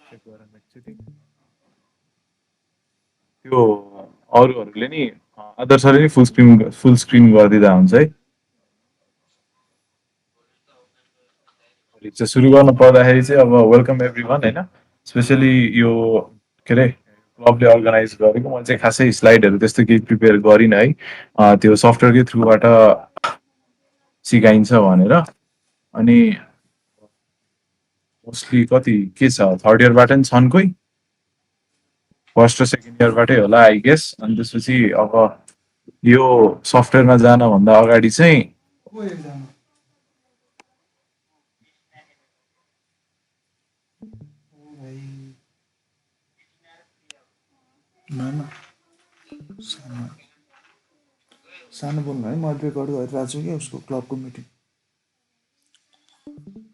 Check गरौँ एकचोटि। त्यो अरूहरूले नि आदर्श सरले नि फुल स्क्रिन गरिदिँदा हुन्छ है। चाहिँ सुरु गर्न पर्दाखेरि चाहिँ अब वेलकम एभ्रिवान होइन, स्पेसली यो के अरे क्लबले अर्गनाइज गरेको मैले चाहिँ खासै स्लाइडहरू त्यस्तो केही प्रिपेयर गरिनँ है। त्यो सफ्टवेयरकै थ्रुबाट सिकाइन्छ भनेर। अनि मोस्टली कति के छ, थर्ड इयरबाट नि छन् कोही, फर्स्ट र सेकेन्ड इयरबाटै होला आई गेस। अनि त्यसपछि अब यो सफ्टवेयरमा जानभन्दा अगाडि चाहिँ सानो बोल्नु है, म रेकर्ड गरिरहेको छु कि उसको क्लबको मिटिङ।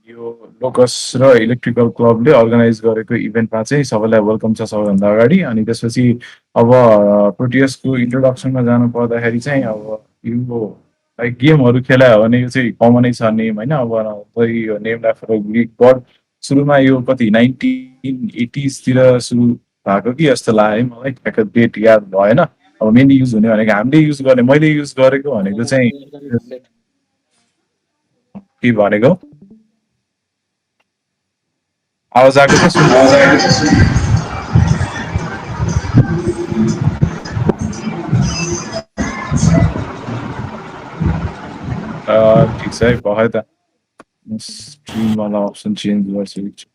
यो लोकस र इलेक्ट्रिकल क्लबले अर्गनाइज गरेको इभेन्टमा चाहिँ सबैलाई वेलकम छ सबैभन्दा अगाडि। अनि त्यसपछि अब प्रोटियसको इन्ट्रोडक्सनमा जानु पर्दाखेरि चाहिँ अब यो लाइक गेमहरू खेलायो भने यो चाहिँ कमनै छ नेम होइन। अब यो नेम आफ्टर ग्रिक गड, सुरुमा यो कति 1980sतिर सुरु भएको कि जस्तो लाग्यो है मलाई, ठ्याक्क डेट याद भएन। अब मेनली युज हुने भनेको हामीले युज गर्ने, मैले युज गरेको भनेको चाहिँ के भनेको आवाज आएको छ सुन्नु? ठिक छ है, भयो त। स्ट्रिम वाला अप्सन चेन्ज गर्छु एकचोटि।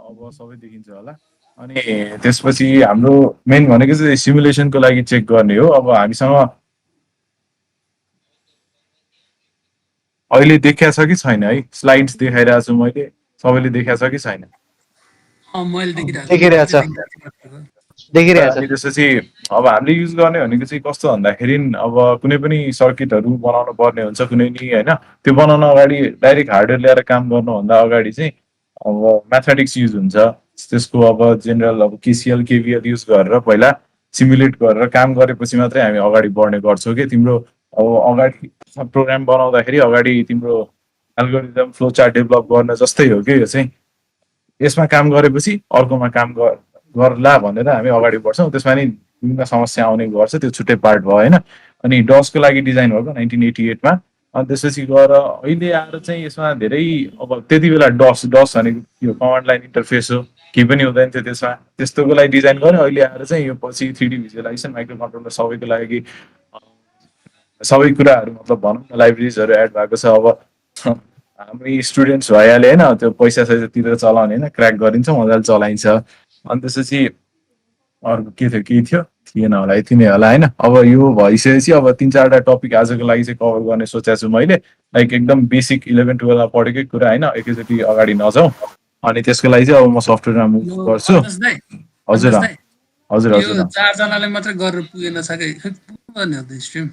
अब सबै देखिन्छ होला। अनि त्यसपछि हाम्रो मेन भनेको चाहिँ सिमुलेसनको लागि चेक गर्ने हो। अब हामीसँग अहिले देखिया छ कि छैन है, स्लाइड्स देखाइरहेको छु मैले, सबैले देखिया छ कि छैन? मैले देखिरहेछ। अनि त्यसपछि अब हामीले युज गर्ने भनेको चाहिँ कस्तो भन्दाखेरि अब कुनै पनि सर्किटहरू बनाउनु पर्ने हुन्छ कुनै नि होइन। त्यो बनाउन अगाडि डाइरेक्ट हार्डवेयर ल्याएर काम गर्नुभन्दा अगाडि चाहिँ अब म्याथमेटिक्स युज हुन्छ। त्यसको अब जेनरल अब केसिएल केभिएल युज गरेर पहिला सिमुलेट गरेर काम गरेपछि मात्रै हामी अगाडि बढ्ने गर्छौँ कि। तिम्रो अब अगाडि प्रोग्राम बनाउँदाखेरि अगाडि तिम्रो एल्गोरिदम फ्लो चार्ट डेभलप गर्न जस्तै हो कि यो चाहिँ। यसमा काम गरेपछि अर्कोमा काम गर्ला भनेर हामी अगाडि बढ्छौँ। त्यसमा नि विभिन्न समस्या आउने गर्छ, त्यो छुट्टै पार्ट भयो होइन। अनि डसको लागि डिजाइन भएको 1988मा। अनि त्यसपछि गएर अहिले आएर चाहिँ यसमा धेरै अब त्यति बेला डस डस भनेको यो कमान्ड लाइन इन्टरफेस हो, केही पनि हुँदैन थियो त्यसमा। त्यस्तोको लागि डिजाइन गर्यो। अहिले आएर चाहिँ यो पछि 3D भिजुअलाइजेसन माइक्रो कन्ट्रोलर सबैको लागि सबै कुराहरू मतलब भनौँ न लाइब्रेरिजहरू एड भएको छ। अब हामी स्टुडेन्ट्स भइहाल्यो होइन, त्यो पैसा सैसा तिरेर चलाउने होइन, क्र्याक गरिन्छ मजाले चलाइन्छ। अनि त्यसपछि अर्को के थियो, केही थियो थिएन होला, यति नै होला होइन। अब यो भइसकेपछि अब 3-4वटा टपिक आजको लागि चाहिँ कभर गर्ने सोचेको छु मैले। लाइक एकदम बेसिक 11-12मा पढेकै कुरा होइन, एकैचोटि अगाडि नजाउँ। अनि त्यसको लागि चाहिँ अब म सफ्टवेयरमा मुभ गर्छु। हजुर हजुर हजुर। 4जनाले मात्रै गरेर पुगेन छ कि गर्ने हो त स्ट्रिम?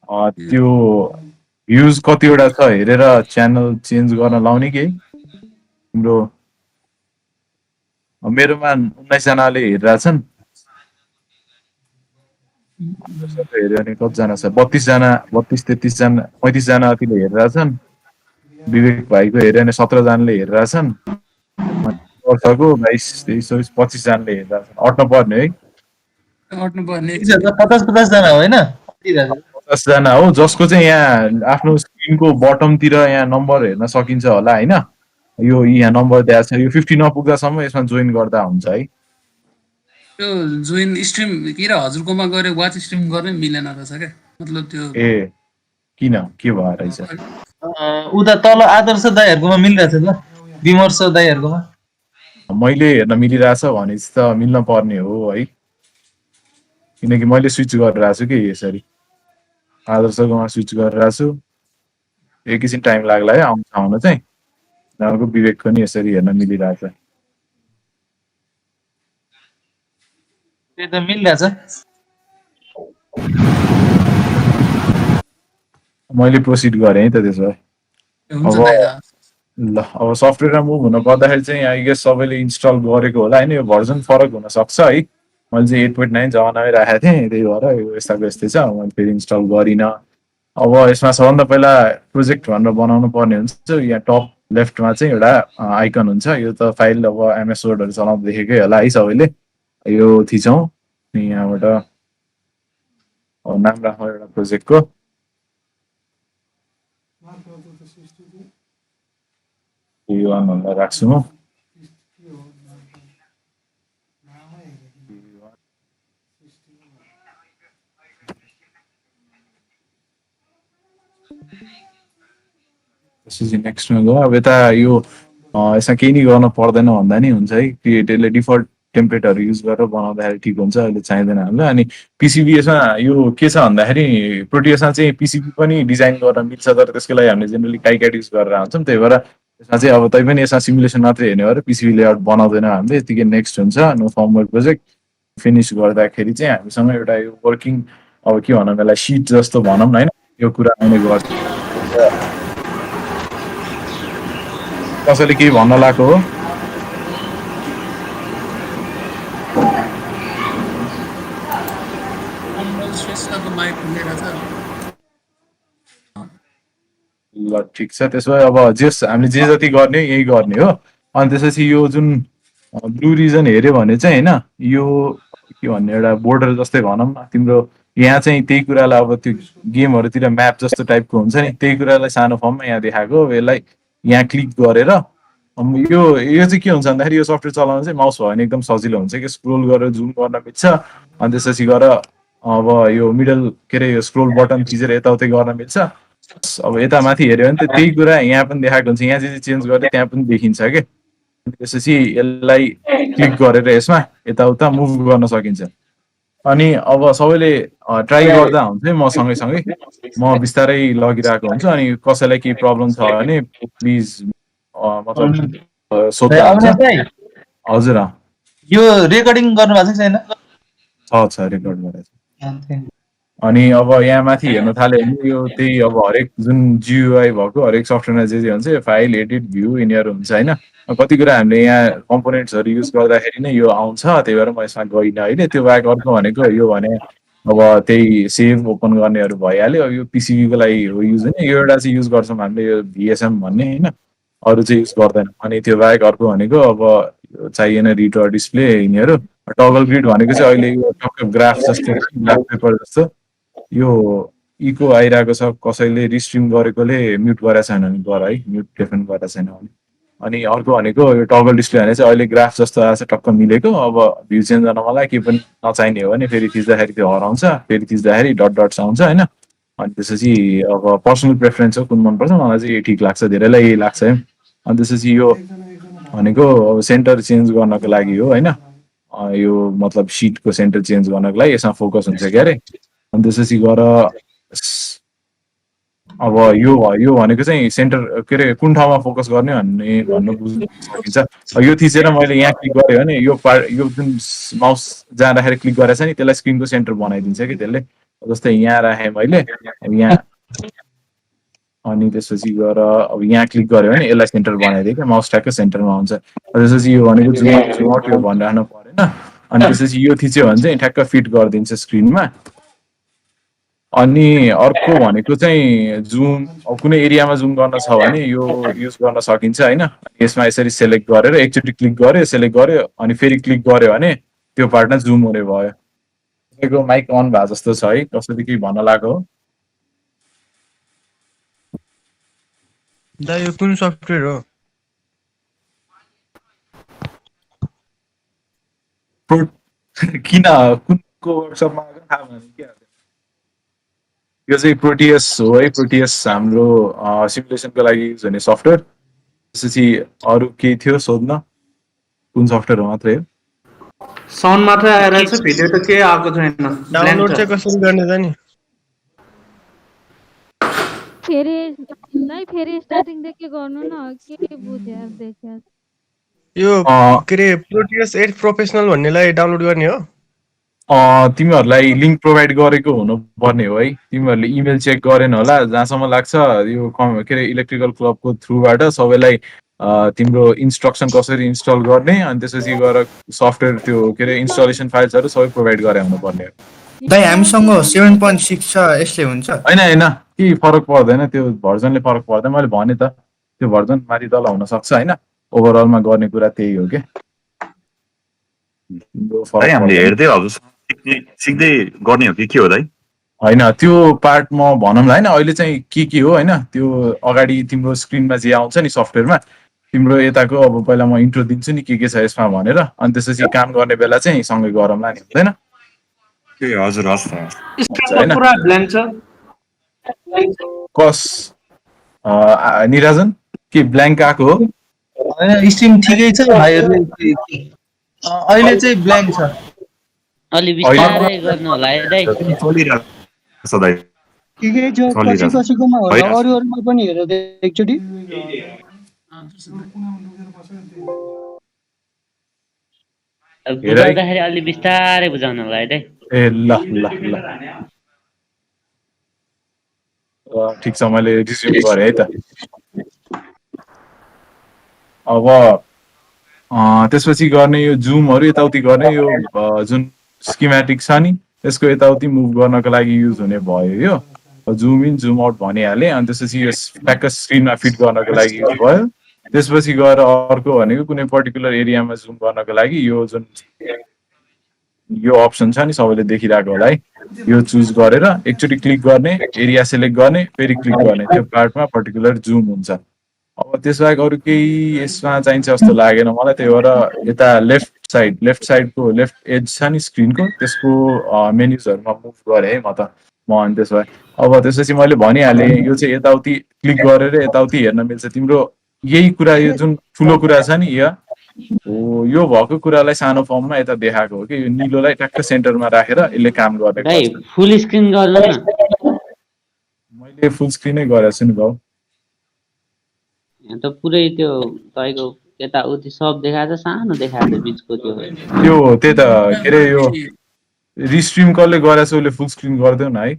त्यो भ्युज कतिवटा छ हेरेर च्यानल चेन्ज गर्न लाउने कि तिम्रो? मेरोमा 19जनाले हेरिरहेछन्। हेऱ्यो भने कतिजना छ, 32जना 32-33जना 35जना जतिले हेरिरहेछन्। विवेक भाइको हेऱ्यो भने 17जनाले हेरिरहेछन्। वर्षको 22, 23, 24, 25जनाले हेरिरहेछन्। अट्न पर्ने है, अट्नु पर्ने 50-50जना होइन, 50जना हो। जसको चाहिँ यहाँ आफ्नो स्क्रिनको बटमतिर यहाँ नम्बर हेर्न सकिन्छ होला होइन। यो यहाँ नम्बर दिएको छ, यो 50 नपुग्दासम्म यसमा जोइन गर्दा हुन्छ है। त्यो जोइन स्ट्रिम के र हजुरकोमा गएर वाच स्ट्रिम गर्नै मिलेन रहेछ क्या, मतलब त्यो ए किन के भयो रहेछ? उता तल आदर्श दाईहरूकोमा मिलिरहेछ ल, विमर्श दाईहरूकोमा। मैले हेर्न मिलिरहेछ भनेपछि त मिल्न पर्ने हो है, किनकि मैले स्विच गरिरहेको छु कि यसरी आदर्शकोमा स्विच गरिरहेको छु। एकैछिन टाइम लाग्ला है आउन चाहिँ। उनीहरूको विवेकको नि यसरी हेर्न मिलिरहेछ। त्यो त मिलिरहेछ। मैले प्रोसिड गरेँ है त त्यसो भए। ल अब सफ्टवेयरमा मुभ हुन पर्दाखेरि चाहिँ आई गेस सबैले इन्स्टल गरेको होला होइन। यो भर्जन फरक हुनसक्छ है। मैले चाहिँ 8.9 जमानामै राखेको थिएँ, त्यही भएर यो यस्ताको यस्तै छ। मैले फेरि इन्स्टल गरिनँ। अब यसमा सबभन्दा पहिला प्रोजेक्ट भनेर बनाउनु पर्ने हुन्छ। यहाँ टप लेफ्टमा चाहिँ एउटा आइकन हुन्छ। यो त फाइल अब एमएस वर्डहरू चलाउँदा देखेकै होला है सबैले। यो थिचौँ अनि यहाँबाट नाम राखौँ एउटा प्रोजेक्टको। P1 भनेर राख्छु म। त्यसपछि नेक्स्टमा गयो। अब यता यो यसमा केही नि गर्न पर्दैन भन्दा नि हुन्छ है। क्रिएटरले डिफल्ट टेम्प्लेटहरू युज गरेर बनाउँदाखेरि ठिक हुन्छ। अहिले चाहिँदैन हामीलाई। अनि पिसिबी यसमा यो के छ भन्दाखेरि प्रोटियसमा चाहिँ पिसिबी पनि डिजाइन गर्न मिल्छ, तर त्यसको लागि हामीले जेनरली काइक्याट युज गरेर हुन्छौँ। त्यही भएर यसमा चाहिँ अब तै पनि यसमा सिमुलेसन मात्रै हेर्ने भएर पिसिबी लेआउट बनाउँदैन हामीले। यतिकै नेक्स्ट हुन्छ नो फर्मवेयर प्रोजेक्ट फिनिस गर्दाखेरि चाहिँ हामीसँग एउटा यो वर्किङ अब के भनौँ यसलाई सिट जस्तो भनौँ न होइन, यो कुरा आउने गर्छ। कसैले केही भन्न लाग्यो हो? ल ठिक छ। त्यसो भए अब हामीले जे जति गर्ने यही गर्ने हो। अनि त्यसपछि यो जुन ब्लू रिजन हेऱ्यो भने चाहिँ होइन, यो के भन्ने एउटा बोर्डर जस्तै भनौँ न। तिम्रो यहाँ चाहिँ त्यही कुरालाई अब त्यो गेमहरूतिर म्याप जस्तो टाइपको हुन्छ नि, त्यही कुरालाई सानो फर्ममा यहाँ देखाएको। यसलाई यहाँ क्लिक गरेर यो चाहिँ के हुन्छ भन्दाखेरि यो सफ्टवेयर चलाउन चाहिँ माउस भयो भने एकदम सजिलो हुन्छ कि स्क्रोल गरेर जुम गर्न मिल्छ। अनि त्यसपछि गएर अब यो मिडल के अरे यो स्क्रोल बटन थिचेर यताउति गर्न मिल्छ। अब यता माथि हेऱ्यो भने त त्यही कुरा यहाँ पनि देखाएको हुन्छ। यहाँ जे चेन्ज गरे त्यहाँ पनि देखिन्छ कि। त्यसपछि यसलाई क्लिक गरेर यसमा यताउता मुभ गर्न सकिन्छ। अनि अब सबैले ट्राई गर्दा हुन्छ है, म सँगैसँगै म बिस्तारै लगिरहेको हुन्छु। अनि कसैलाई केही प्रब्लम छ भने प्लिज मतलब सोध्दा हुन्छ। हजुर यो रेकर्डिङ गर्नुभएको छैन? छ रेकर्ड गरेर। अनि अब यहाँ माथि हेर्न थाल्यो भने यो त्यही अब हरेक जुन जियुआई भएको हरेक सफ्टवेयरमा जे जे हुन्छ फाइल एडिट भ्यू यिनीहरू हुन्छ होइन। कति कुरा हामीले यहाँ कम्पोनेन्ट्सहरू युज गर्दाखेरि नै यो आउँछ। त्यही भएर म यसमा गइनँ अहिले। त्यो बाहेक अर्को भनेको यो भने अब त्यही सेभ ओपन गर्नेहरू भइहाल्यो। यो पिसिबीको लागि हो युज होइन। यो एउटा चाहिँ युज गर्छौँ हामीले यो भिएसएम भन्ने होइन, अरू चाहिँ युज गर्दैन। अनि त्यो बाहेक अर्को भनेको अब चाहिएन रिड र डिस्प्ले यिनीहरू। टगल ग्रिड भनेको चाहिँ अहिले यो टक्क ग्राफ जस्तो ग्राफ पेपर जस्तो यो इको आइरहेको छ। कसैले रिस्ट्रिम गरेकोले म्युट गरेको छैन भने गर है, म्युट डेफेन गरेको छैन भने। अनि अर्को भनेको यो टगल डिस्प्ले भने चाहिँ अहिले ग्राफ जस्तो आएको छ टक्क मिलेको। अब भ्यू चेन्ज गर्न मलाई केही पनि नचाहिने हो भने फेरि थिच्दाखेरि त्यो हराउँछ, फेरि थिच्दाखेरि डट डट्स आउँछ होइन। अनि त्यसपछि अब पर्सनल प्रेफरेन्स हो कुन मनपर्छ, मलाई चाहिँ यही ठिक लाग्छ, धेरैलाई यही लाग्छ है। अनि त्यसपछि यो भनेको अब सेन्टर चेन्ज गर्नको लागि हो होइन। यो मतलब सिटको सेन्टर चेन्ज गर्नको लागि यसमा फोकस हुन्छ क्या अरे। अनि त्यसपछि गएर अब यो भनेको चाहिँ सेन्टर के अरे कुन ठाउँमा फोकस गर्ने भन्नु बुझ्नु सकिन्छ। यो थिचेर मैले यहाँ क्लिक गरेँ भने यो पार्ट यो जुन माउस जाँदाखेरि क्लिक गरेको छ नि त्यसलाई स्क्रिनको सेन्टर बनाइदिन्छ कि त्यसले। जस्तै यहाँ राखेँ मैले यहाँ, अनि त्यसपछि गएर अब यहाँ क्लिक गऱ्यो भने यसलाई सेन्टर बनाइदियो क्या, माउस ट्यागको सेन्टरमा हुन्छ। त्यसपछि यो भनेको जुम आउट यो भनिराख्नु परेन। अनि त्यसपछि यो थिच्यो भने चाहिँ ठ्याक्क फिट गरिदिन्छ स्क्रिनमा। अनि अर्को भनेको चाहिँ जुम, अब कुनै एरियामा जुम गर्न छ भने यो युज गर्न सकिन्छ होइन। यसमा यसरी सेलेक्ट गरेर एकचोटि क्लिक गर्यो, सेलेक्ट गर्यो, अनि फेरि क्लिक गर्यो भने त्यो पार्टमा जुम हुने भयो। तपाईँको माइक अन भए जस्तो छ है, कसैले केही भन्न लाग्यो हो? यो कुन सफ्टवेयर हो? किन कुनको वर्कसपमा आएको थाहा भएन के? यो चाहिँ प्रोटियस हो है। प्रोटियस हाम्रो सिमुलेसनको लागि युज हुने सफ्टवेयर। त्यसपछि अरू केही थियो सोध्न? कुन सफ्टवेयर हो मात्रै हो? साउन्ड मात्रै आएर चाहिँ भिडियो त केही आएको छैन। डाउनलोड चाहिँ कसरी गर्ने त नि? फेरि स्टार्टिङ देखि गर्नु न, के बुझ्या देखिया। यो के रे प्रोटियस 8 प्रोफेसनल भन्नेलाई डाउनलोड गर्ने हो? तिमीहरूलाई लिङ्क प्रोभाइड गरेको हुनुपर्ने हो है। तिमीहरूले इमेल चेक गरेन होला। जहाँसम्म लाग्छ यो के अरे इलेक्ट्रिकल क्लबको थ्रुबाट सबैलाई तिम्रो इन्स्ट्रक्सन कसरी इन्स्टल गर्ने अनि त्यसपछि गएर सफ्टवेयर त्यो के अरे इन्स्टलेसन फाइल्सहरू सबै प्रोभाइड गरे हुनुपर्ने हो। दाइ हामीसँग 7.6 छ, यसले हुन्छ? होइन केही फरक पर्दैन, त्यो भर्जनले फरक पर्दैन। मैले भने त त्यो भर्जन माथि तल हुनसक्छ होइन, ओभरअलमा गर्ने कुरा त्यही हो क्या। दाइ हामीले हेर्दै हजुर सिक्दै गर्ने हो कि के हो दाइ? होइन त्यो पार्ट म भनौँला होइन, अहिले चाहिँ के हो होइन, त्यो अगाडि तिम्रो स्क्रिनमा जे आउँछ नि सफ्टवेयरमा, तिम्रो यताको अब पहिला म इन्ट्रो दिन्छु नि के छ यसमा भनेर, अनि त्यसपछि काम गर्ने बेला चाहिँ सँगै गरौँला नि, हुँदैन? ए हजुर हस् त। स्क्रिन त पुरा ब्ल्याङ्क छ। कस निराजन के ब्ल्याङ्क आएको हो? होइन स्ट्रिम ठिकै छ भाइहरूले अहिले चाहिँ ब्ल्याङ्क छ। अलि बिस्तारै गर्नु होला है दाइ। चलिरहेको छ दाइ। ठिकै छ, पछि कसैकोमा होला, अरूहरूमा पनि हेरेर एकचोटि। बुझाउँदाखेरि अलि बिस्तारै बुझाउनु होला है दाइ। ए ल ल ल ठिक छ, मैले रिज्युम गरेँ है त। अब त्यसपछि गर्ने यो जुमहरू यताउति गर्ने, यो जुन स्किमेटिक छ नि त्यसको यताउति मुभ गर्नको लागि युज हुने भयो यो जुम इन जुम आउट भनिहालेँ। अनि त्यसपछि यो ट्याक्क स्क्रिनमा फिट गर्नको लागि युज भयो। त्यसपछि गएर अर्को भनेको कुनै पर्टिकुलर एरियामा जुम गर्नको लागि यो जुन यो अप्सन छ नि सबैले देखिरहेको होला है, यो चुज गरेर एकचोटि क्लिक गर्ने, एरिया सेलेक्ट गर्ने, फेरि क्लिक गर्ने, त्यो पार्टमा पर्टिकुलर जुम हुन्छ। अब त्यसबाहेक अरू केही यसमा चाहिन्छ जस्तो लागेन मलाई, त्यही भएर यता लेफ्ट साइडको लेफ्ट एज छ नि स्क्रिनको त्यसको मेन्युजहरूमा मुभ गरेँ है म त। अनि त्यसो भए अब त्यसपछि मैले भनिहालेँ यो चाहिँ यताउति क्लिक गरेर यताउति हेर्न मिल्छ। तिम्रो यही कुरा यो जुन ठुलो कुरा छ नि हो, यो भएको कुरालाई सानो फर्ममा यता देखाएको हो कि यो निलोलाई ट्याक्क सेन्टरमा राखेर यसले काम गर्ने गर्छ। फुल स्क्रिन गर्नु न। मैले फुल स्क्रिनै गरेको छु नि भाउ। त पुरै त्यो तपाईँको यताउति सब देखाएको छ, सानो देखाएको छ बिचको त्यो त्यही त के अरे यो रिस्ट्रिम कसले गरेछ उसले फुल स्क्रिन गरिदेऊ न है,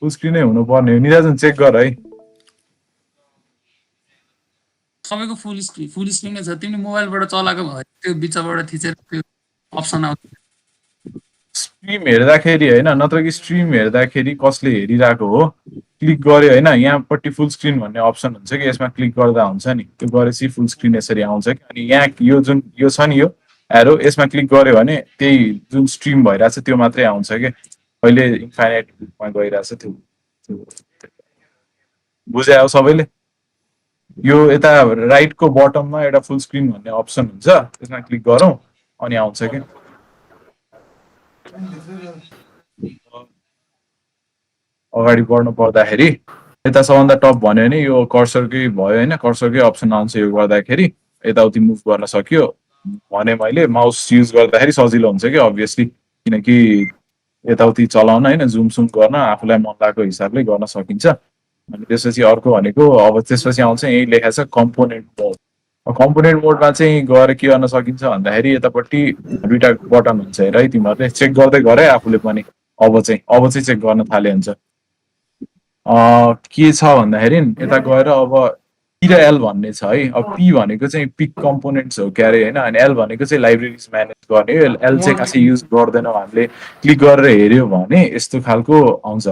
फुल स्क्रिनै हुनुपर्ने हो। निराजन चेक गर है। सबैको फुल स्क्रिन नै छ। तिमीले मोबाइलबाट चलाएको भए त्यो बिचबाट थिचेर त्यो अप्सन आउँछ। स्ट्रिम हेर्दाखेरि होइन, नत्र कि स्ट्रिम हेर्दाखेरि कसले हेरिरहेको हो क्लिक गर्यो होइन, यहाँपट्टि फुल स्क्रिन भन्ने अप्सन हुन्छ कि यसमा क्लिक गर्दा हुन्छ नि, त्यो गरेपछि फुल स्क्रिन यसरी आउँछ कि। अनि यहाँ यो जुन यो छ नि यो एरो, यसमा क्लिक गर्यो भने त्यही जुन स्ट्रिम भइरहेछ त्यो मात्रै आउँछ कि, अहिले इन्फाइनाइट लुपमा गइरहेछ त्यो। बुझे हो सबैले? यो यता राइटको बटममा एउटा फुल स्क्रिन भन्ने अप्सन हुन्छ, त्यसमा क्लिक गरौँ अनि आउँछ कि। अगाडि बढ्नु पर्दाखेरि यता सबभन्दा टप भन्यो भने यो कर्सरकै भयो होइन, कर्सरकै अप्सन आउँछ। यो गर्दाखेरि यताउति मुभ गर्न सक्यो भने मैले माउस युज गर्दाखेरि सजिलो हुन्छ कि अभियसली, किनकि यताउति चलाउन होइन जुम सुम गर्न आफूलाई मन लागेको हिसाबले गर्न सकिन्छ। अनि त्यसपछि अर्को भनेको अब त्यसपछि आउँछ यही लेखा छ कम्पोनेन्ट मोड। कम्पोनेन्ट मोडमा चाहिँ गएर के गर्न सकिन्छ भन्दाखेरि यतापट्टि दुईवटा बटन हुन्छ हेर है, तिमीहरूले चेक गर्दै गर है आफूले पनि। अब चाहिँ चेक गर्न थाले हुन्छ। के छ भन्दाखेरि यता गएर अब पी र एल भन्ने छ है। अब पी भनेको चाहिँ पिक कम्पोनेन्ट्स हो क्यारे होइन, अनि एल भनेको चाहिँ लाइब्रेरिज म्यानेज गर्ने हो। एल चाहिँ खासै युज गर्दैनौँ हामीले, क्लिक गरेर हेऱ्यो भने यस्तो खालको आउँछ।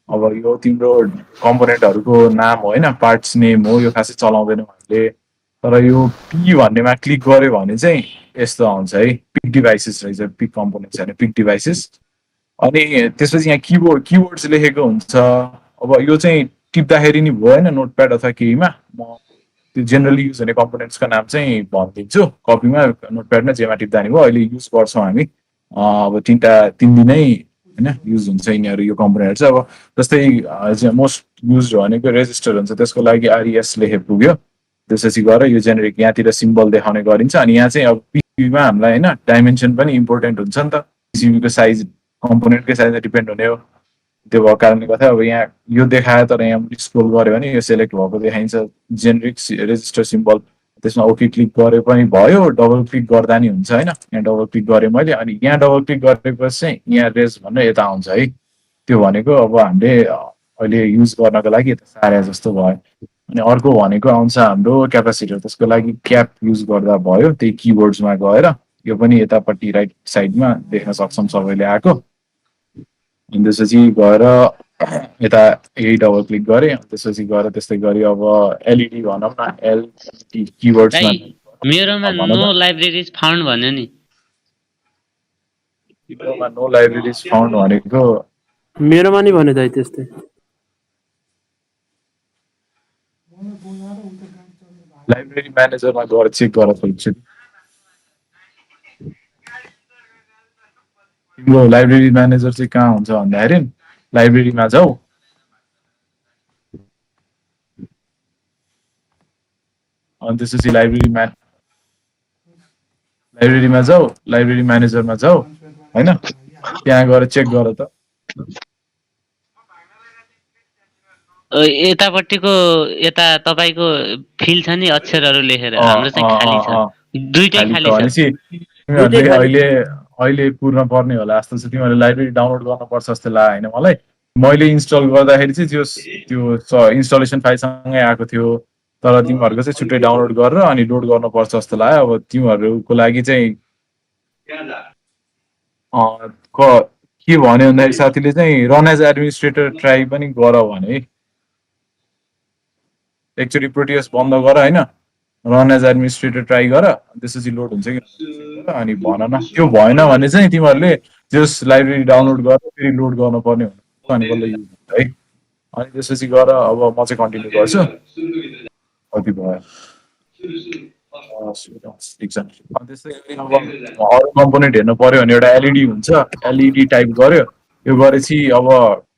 अब यो तिम्रो कम्पोनेन्टहरूको नाम हो होइन, पार्ट्स नेम हो, यो खासै चलाउँदैनौँ हामीले। तर यो पी भन्नेमा क्लिक गर्यो भने चाहिँ यस्तो आउँछ है, पिक डिभाइसेस रहेछ, पिक कम्पोनेन्ट्स होइन पिक डिभाइसेस। अनि त्यसपछि यहाँ किवर्ड्स लेखेको हुन्छ। अब यो चाहिँ टिप्दाखेरि नि भयो होइन, नोटप्याड अथवा केहीमा। म त्यो जेनरली युज हुने कम्पोनेन्ट्सको नाम चाहिँ भनिदिन्छु, कपीमा नोटप्याडमा जेमा टिप्दा नि भयो। अहिले युज गर्छौँ हामी, अब तिन दिनै होइन युज हुन्छ यिनीहरू यो कम्पोनेन्ट चाहिँ। अब जस्तै मोस्ट युज भनेको रेजिस्टर हुन्छ, त्यसको लागि आरइएस लेखे पुग्यो। त्यसपछि गएर यो जेनेरिक यहाँतिर सिम्बल देखाउने गरिन्छ। अनि यहाँ चाहिँ अब पिसिबीमा हामीलाई होइन डाइमेन्सन पनि इम्पोर्टेन्ट हुन्छ नि त, पिसिबीको साइज कम्पोनेन्टकै साइजमा डिपेन्ड हुने हो। त्यो भएको कारणले गर्दा अब यहाँ यो देखायो, तर यहाँ स्क्रोल गऱ्यो भने यो सेलेक्ट भएको देखाइन्छ जेनेरिक रेजिस्टर सिम्बल। त्यसमा ओके क्लिक गरे पनि भयो, डबल क्लिक गर्दा नि हुन्छ होइन। यहाँ डबल क्लिक गरेँ मैले, अनि यहाँ डबल क्लिक गरेपछि चाहिँ यहाँ रेज भनेर यता आउँछ है। त्यो भनेको अब हामीले अहिले युज गर्नको लागि यता सारे जस्तो भयो। अनि अर्को भनेको आउँछ हाम्रो क्यापासिटर, त्यसको लागि क्याप युज गर्दा भयो, त्यही किबोर्ड्समा गएर। यो पनि यतापट्टि राइट साइडमा देख्न सक्छौँ सबैले आएको। अनि त्यसपछि गएर यता यही डबल क्लिक गरेँ, अनि त्यसपछि गएर त्यस्तै गरी अब एलइडी भनौँ न, एलइडी किवर्ड्समा दाइ मेरोमा भन नो त। लाइब्रेरिज फाउन्ड भन्यो नि। तिम्रोमा नो लाइब्रेरिज फाउन्ड भनेको मेरोमा नि भने दाइ त्यस्तै। लाइब्रेरी म्यानेजरमा गएर चेक गरेर खोज्छु। तिम्रो लाइब्रेरी म्यानेजर चाहिँ कहाँ हुन्छ भन्दाखेरि लाइब्रेरीमा जाऊ, अनि त्यसपछि लाइब्रेरीमा जाऊ, लाइब्रेरी म्यानेजरमा जाऊ होइन, त्यहाँ गएर चेक गर त। यतापट्टिको यता तपाईँको फिल छ नि अक्षरहरू लेखेर, हाम्रो चाहिँ खाली छ, दुइटै खाली छ खाली छ। भनेपछि तिमीहरूले अहिले अहिले पूर्ण पर्ने होला जस्तो छ। तिमीहरूले लाइब्रेरी डाउनलोड गर्नुपर्छ जस्तो लाग्यो होइन मलाई। मैले इन्स्टल गर्दाखेरि चाहिँ त्यो इन्स्टलेसन फाइलसँगै आएको थियो, तर तिमीहरूको चाहिँ छुट्टै डाउनलोड गरेर अनि लोड गर्नुपर्छ जस्तो लाग्यो। अब तिमीहरूको लागि चाहिँ के भन्यो भन्दाखेरि साथीले चाहिँ रन एज एडमिनिस्ट्रेटर ट्राई पनि गर भने, एकचोटि प्रोटियस बन्द गर होइन, रन एज एडमिनिस्ट्रेटर ट्राई गर, त्यसपछि लोड हुन्छ कि अनि भन न। त्यो भएन भने चाहिँ तिमीहरूले त्यस लाइब्रेरी डाउनलोड गरेर फेरि लोड गर्नुपर्ने हुन्छ, अनि बल्ल युज हुन्छ है। अनि त्यसपछि गएर अब म चाहिँ कन्टिन्यू गर्छु। कति भयो? ठिक छ। अनि त्यस्तै गरी अब अरू कम्पोनेन्ट हेर्नु पर्यो भने एउटा एलइडी हुन्छ, एलइडी टाइप गर्यो। यो गरेपछि अब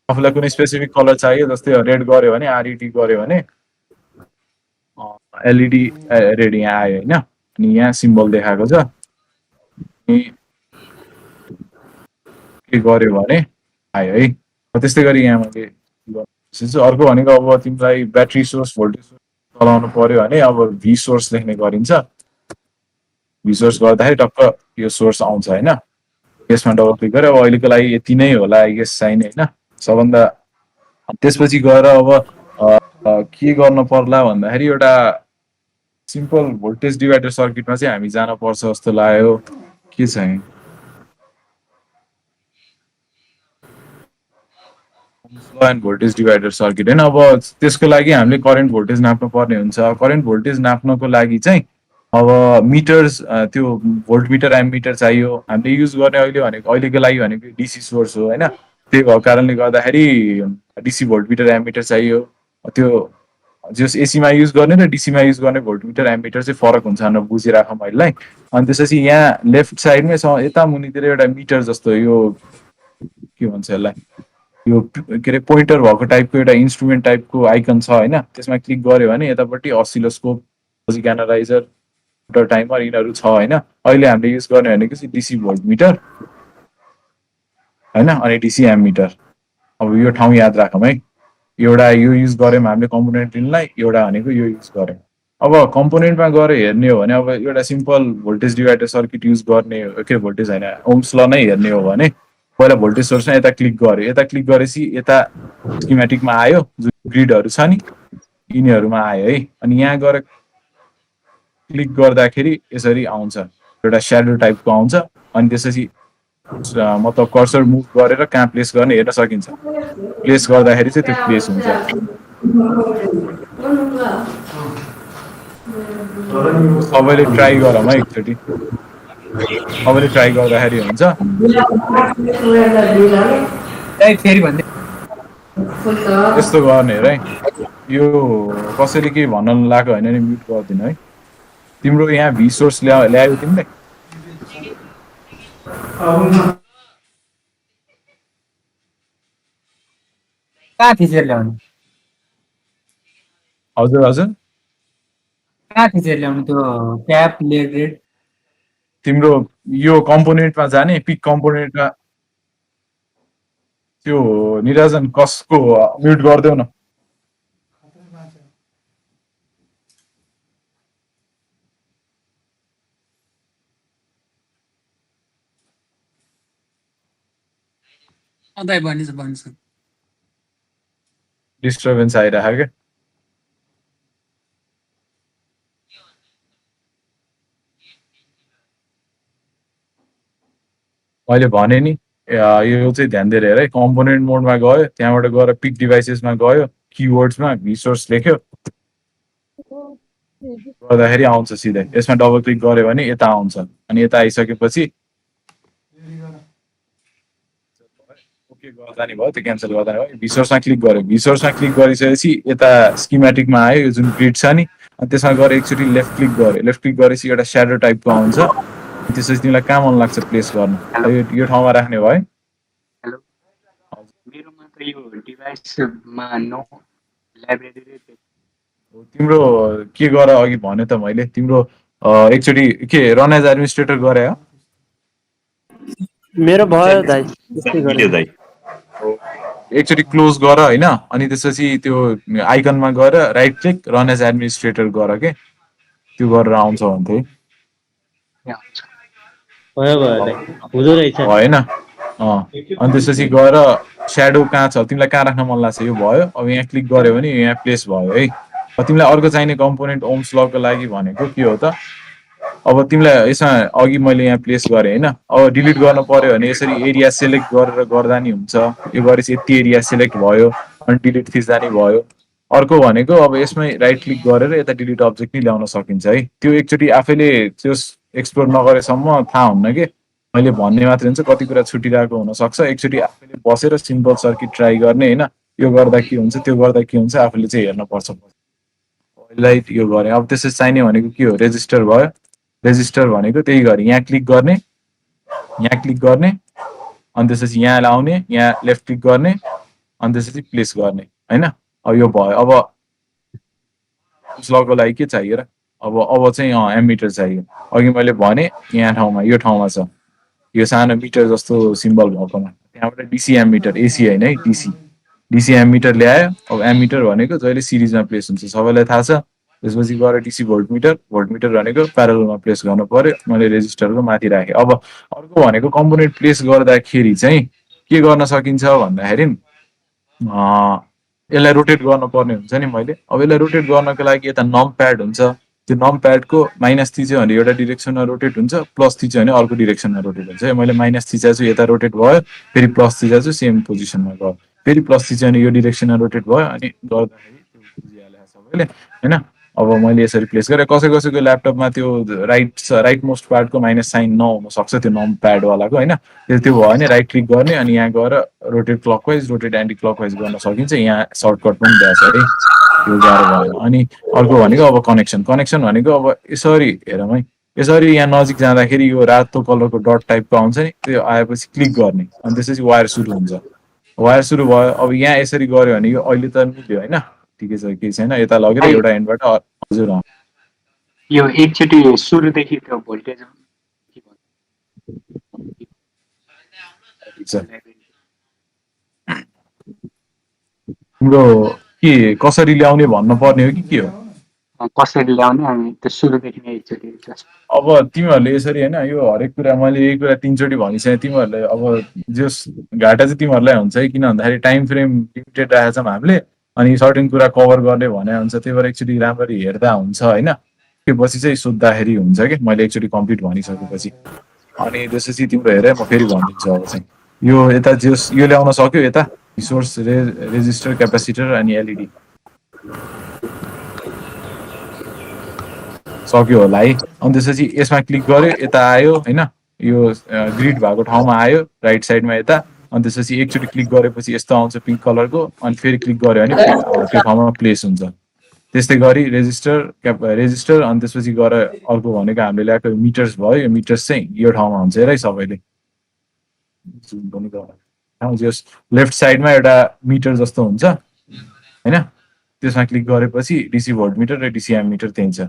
आफूलाई कुनै स्पेसिफिक कलर चाहियो, जस्तै रेड गर्यो भने, आरइटी गर्यो भने एलइडी रेड यहाँ आयो होइन, अनि यहाँ सिम्बल देखाएको छ। अनि के गर्यो भने आयो है। त्यस्तै गरी यहाँ मैले अर्को भनेको अब तिमीलाई ब्याट्री सोर्स भोल्टेज सोर्स चलाउनु पर्यो भने अब भी सोर्स लेख्ने गरिन्छ। भी सोर्स गर्दाखेरि टक्क यो सोर्स आउँछ होइन। यसमा डबल क्लिक गरेर अब अहिलेको लागि यति नै होला आई गेस चाहिने होइन सबभन्दा। त्यसपछि गएर अब के गर्न पर्ला भन्दाखेरि एउटा सिम्पल भोल्टेज डिभाइडर सर्किटमा चाहिँ हामी जान पर्छ जस्तो लाग्यो। के चाहिँ एन्ड भोल्टेज डिभाइडर सर्किट होइन। अब त्यसको लागि हामीले करेन्ट भोल्टेज नाप्नु पर्ने हुन्छ। करेन्ट भोल्टेज नाप्नको लागि चाहिँ अब मिटर्स, त्यो भोल्ट मिटर एम्प मिटर चाहियो। हामीले युज गर्ने अहिलेको लागि भनेको डिसी सोर्स हो होइन। त्यही भएको कारणले गर्दाखेरि DC volt meter amp meter चाहियो। त्यो जस एसीमा युज गर्ने र डिसीमा युज गर्ने भोल्ट मिटर एम्प मिटर चाहिँ फरक हुन्छ भनेर बुझिराख महिलेलाई। अनि त्यसपछि यहाँ लेफ्ट साइडमै यता मुनितिर एउटा मिटर जस्तो, यो के भन्छ यसलाई, यो के अरे पोइन्टर भएको टाइपको एउटा इन्स्ट्रुमेन्ट टाइपको आइकन छ होइन। त्यसमा क्लिक गर्यो भने यतापट्टि असिलोस्कोप, लजिक एनालाइजर, टाइमर यिनीहरू छ होइन। अहिले हामीले युज गर्ने भनेको चाहिँ डिसी भोल्ट मिटर होइन, अनि डिसी एम्प मिटर। अब यो ठाउँ याद राखौँ है। एउटा यो युज गऱ्यौँ हामीले कम्पोनेन्ट लिनलाई, एउटा भनेको यो युज गऱ्यौँ। अब कम्पोनेन्टमा गएर हेर्ने हो भने अब एउटा simple voltage divider circuit use गर्ने, के भोल्टेज होइन ओम्स ल नै हेर्ने हो भने पहिला भोल्टेज सोर्समा यता क्लिक गर्यो। यता क्लिक गरेपछि यता स्किमेटिकमा आयो, जुन ग्रिडहरू छ नि यिनीहरूमा आयो है। अनि यहाँ गएर क्लिक गर्दाखेरि यसरी आउँछ, एउटा स्याडो टाइपको आउँछ। अनि त्यसपछि मतलब कर्सर मुभ गरेर कहाँ प्लेस गर्ने हेर्न सकिन्छ। प्लेस गर्दाखेरि चाहिँ त्यो प्लेस हुन्छ। सबैले ट्राई गरौँ है एकचोटि, सबैले ट्राई गर्दाखेरि हुन्छ। यस्तो गर्ने हेर है। यो कसैले केही भन्न लगाएको होइन नि म्युट गरिदिनु है। तिम्रो यहाँ भी सोर्स ल्यायो तिमीले? कहाँ थिचेर ल्याउनु? हजुर हजुर, कहाँ थिचेर ल्याउनु त्यो क्याप लेड? तिम्रो यो कम्पोनेन्टमा जाने, पिक कम्पोनेन्टमा। त्यो निराजन कसको म्युट गरिदेऊ न। दाइ भनिन्छ डिस्टर्बेन्स आइरहेको क्या। मैले भने नि यो चाहिँ ध्यान दिएर हेर है, कम्पोनेन्ट मोडमा गयो, त्यहाँबाट गएर पिक डिभाइसेसमा गयो, किवर्ड्समा भीसोर्स लेख्यो, गर्दाखेरि आउँछ सिधै। यसमा डबल क्लिक गर्यो भने यता आउँछ, अनि यता आइसकेपछि ओके गर्दा नि भयो, त्यो क्यान्सल गर्दा नि भयो। भीसोर्समा क्लिक गर्यो, भीसोर्समा क्लिक गरिसकेपछि यता स्किमेटिकमा आयो, यो जुन ग्रिड छ नि, अनि त्यसमा गएर एकचोटि लेफ्ट क्लिक गर्यो, लेफ्ट क्लिक गरेपछि एउटा स्याडो टाइपको आउँछ, त्यसपछि तिमीलाई कहाँ मन लाग्छ प्लेस गर्न, यो ठाउँमा राख्ने भयो। मेरोमा त यो डिभाइसमा नो लाइब्रेरी तिम्रो के गर अघि भने त मैले, तिम्रो एकचोटि के रन एज एडमिनिस्ट्रेटर गरे हो? मेरो भयो दाइ। एकचोटि क्लोज गर होइन, अनि त्यसपछि त्यो आइकनमा गएर right click run as administrator गर के, त्यो गरेर आउँछ भन्थे होइन। अनि त्यसपछि गएर स्याडो कहाँ छ, तिमीलाई कहाँ राख्न मन लाग्छ, यो भयो। अब यहाँ क्लिक गर्यो भने यहाँ प्लेस भयो है। तिमीलाई अर्को चाहिने कम्पोनेन्ट ओम्स लको लागि भनेको के हो त, अब तिमीलाई यसमा अघि मैले यहाँ प्लेस गरेँ होइन, अब डिलिट गर्न पर्यो भने यसरी एरिया सेलेक्ट गरेर गर्दा नि हुन्छ। यो गरेपछि यति एरिया सेलेक्ट भयो, अनि डिलिट थिच्दा नि भयो। अर्को भनेको अब यसमै राइट क्लिक गरेर यता डिलिट अब्जेक्ट नि ल्याउन सकिन्छ है। त्यो एकचोटि आफैले त्यो एक्सप्लोर नगरेसम्म थाहा हुन्न कि, मैले भन्ने मात्रै हुन्छ, कति कुरा छुटिरहेको हुनसक्छ। एकचोटि आफैले बसेर सिम्पल सर्किट ट्राई गर्ने होइन, यो गर्दा के हुन्छ त्यो गर्दा के हुन्छ आफूले चाहिँ हेर्नुपर्छ। लाइट यो गरेँ। अब त्यसरी चाहिने भनेको के हो, रेजिस्टर भयो। रेजिस्टर भनेको त्यही गरी यहाँ क्लिक गर्ने, यहाँ क्लिक गर्ने, अनि त्यसपछि यहाँ लाउने, यहाँ लेफ्ट क्लिक गर्ने, अनि त्यसपछि प्लेस गर्ने होइन। अब यो भयो। अब स्लगको लागि के चाहियो र, अब चाहिँ एमिटर चाहियो। अघि मैले भने यहाँ ठाउँमा यो ठाउँमा छ, यो सानो मिटर जस्तो सिम्बल भएकोमा, त्यहाँबाट डिसी एमिटर, एसी होइन है, डिसी एमिटर ल्यायो। अब एमिटर भनेको जहिले सिरिजमा प्लेस हुन्छ सबैलाई थाहा छ। त्यसपछि गएर डिसी भोल्ट मिटर भनेको प्यारलमा प्लेस गर्नु पर्यो। मैले रेजिस्टरको माथि राखेँ। अब अर्को भनेको कम्पोनेन्ट प्लेस गर्दाखेरि चाहिँ के गर्न सकिन्छ भन्दाखेरि यसलाई रोटेट गर्नुपर्ने हुन्छ नि मैले। अब यसलाई रोटेट गर्नको लागि यता नम प्याड हुन्छ, त्यो नम प्याडको माइनस थिच्यो भने एउटा डिरेक्सनमा रोटेट हुन्छ, प्लस थिच्यो भने अर्को डिरेक्सनमा रोटेट हुन्छ। मैले माइनस थिचाएको छु यता रोटेट भयो, फेरि प्लस थिचाएको छु सेम पोजिसनमा गयो, फेरि प्लस थिच्यो भने यो डिरेक्सनमा रोटेट भयो, अनि गर्दाखेरि बुझिहाल्छ सबैले होइन। अब मैले यसरी प्लेस गरेँ। कसैको ल्यापटपमा त्यो राइट मोस्ट पार्टको माइनस साइन नहुन सक्छ, त्यो नम प्याडवालाको होइन। त्यो भयो भने राइट क्लिक गर्ने, अनि यहाँ गएर rotate clockwise rotate anti clockwise गर्न सकिन्छ। यहाँ सर्टकट पनि दिएको छ है, यो गाह्रो भयो। अनि अर्को भनेको अब कनेक्सन भनेको अब यसरी हेरौँ है, यसरी यहाँ नजिक जाँदाखेरि यो रातो कलरको डट टाइपको आउँछ नि, त्यो आएपछि क्लिक गर्ने, अनि त्यसपछि वायर सुरु हुन्छ। वायर सुरु भयो। अब यहाँ यसरी गऱ्यो भने यो अहिले त मिल्यो होइन, ठिकै छ, केही छैन। यता लगेर एउटा एन्डबाट हजुर यो एकचोटि सुरुदेखि त्यो भोल्टेज तिम्रो के कसरी ल्याउने भन्नु पर्ने हो कि के हो, कसरी ल्याउने अनि त्यो सुरुदेखि नै एकचोटि। अब तिमीहरूले यसरी होइन, यो हरेक कुरा मैले यही कुरा 3 चोटि भनिसकेँ तिमीहरूले। अब जस घाटा चाहिँ तिमीहरूलाई हुन्छ है, किन भन्दाखेरि टाइम फ्रेम लिमिटेड राखेको छौँ हामीले, अनि सर्टेन कुरा कभर गर्ने भने हुन्छ। त्यही भएर एकचोटि राम्ररी हेर्दा हुन्छ होइन, त्यसपछि चाहिँ सोद्धाखेरि हुन्छ कि मैले एकचोटि कम्प्लिट भनिसकेपछि। अनि त्यसपछि तिम्रो हेरेँ म फेरि भनिदिन्छु। अब चाहिँ यो यता यो ल्याउन सक्यो, यता रिसोर्स रेजिस्टर क्यापेसिटर अनि एलइडी सक्यो होला है। अनि त्यसपछि यसमा क्लिक गर्यो, यता आयो होइन, यो ग्रिड भएको ठाउँमा आयो राइट साइडमा यता। अनि त्यसपछि एकचोटि क्लिक गरेपछि यस्तो आउँछ पिङ्क कलरको, अनि फेरि क्लिक गर्यो भने त्यो ठाउँमा प्लेस हुन्छ। त्यस्तै गरी रेजिस्टर अनि त्यसपछि गएर अर्को भनेको हामीले ल्याएको मिटर्स भयो। यो मिटर्स चाहिँ यो ठाउँमा हुन्छ हेर है सबैले, लेफ्ट साइडमा एउटा मिटर जस्तो हुन्छ होइन, त्यसमा क्लिक गरेपछि डिसी भोल्ट मिटर र डिसी एम मिटर त्यही छ।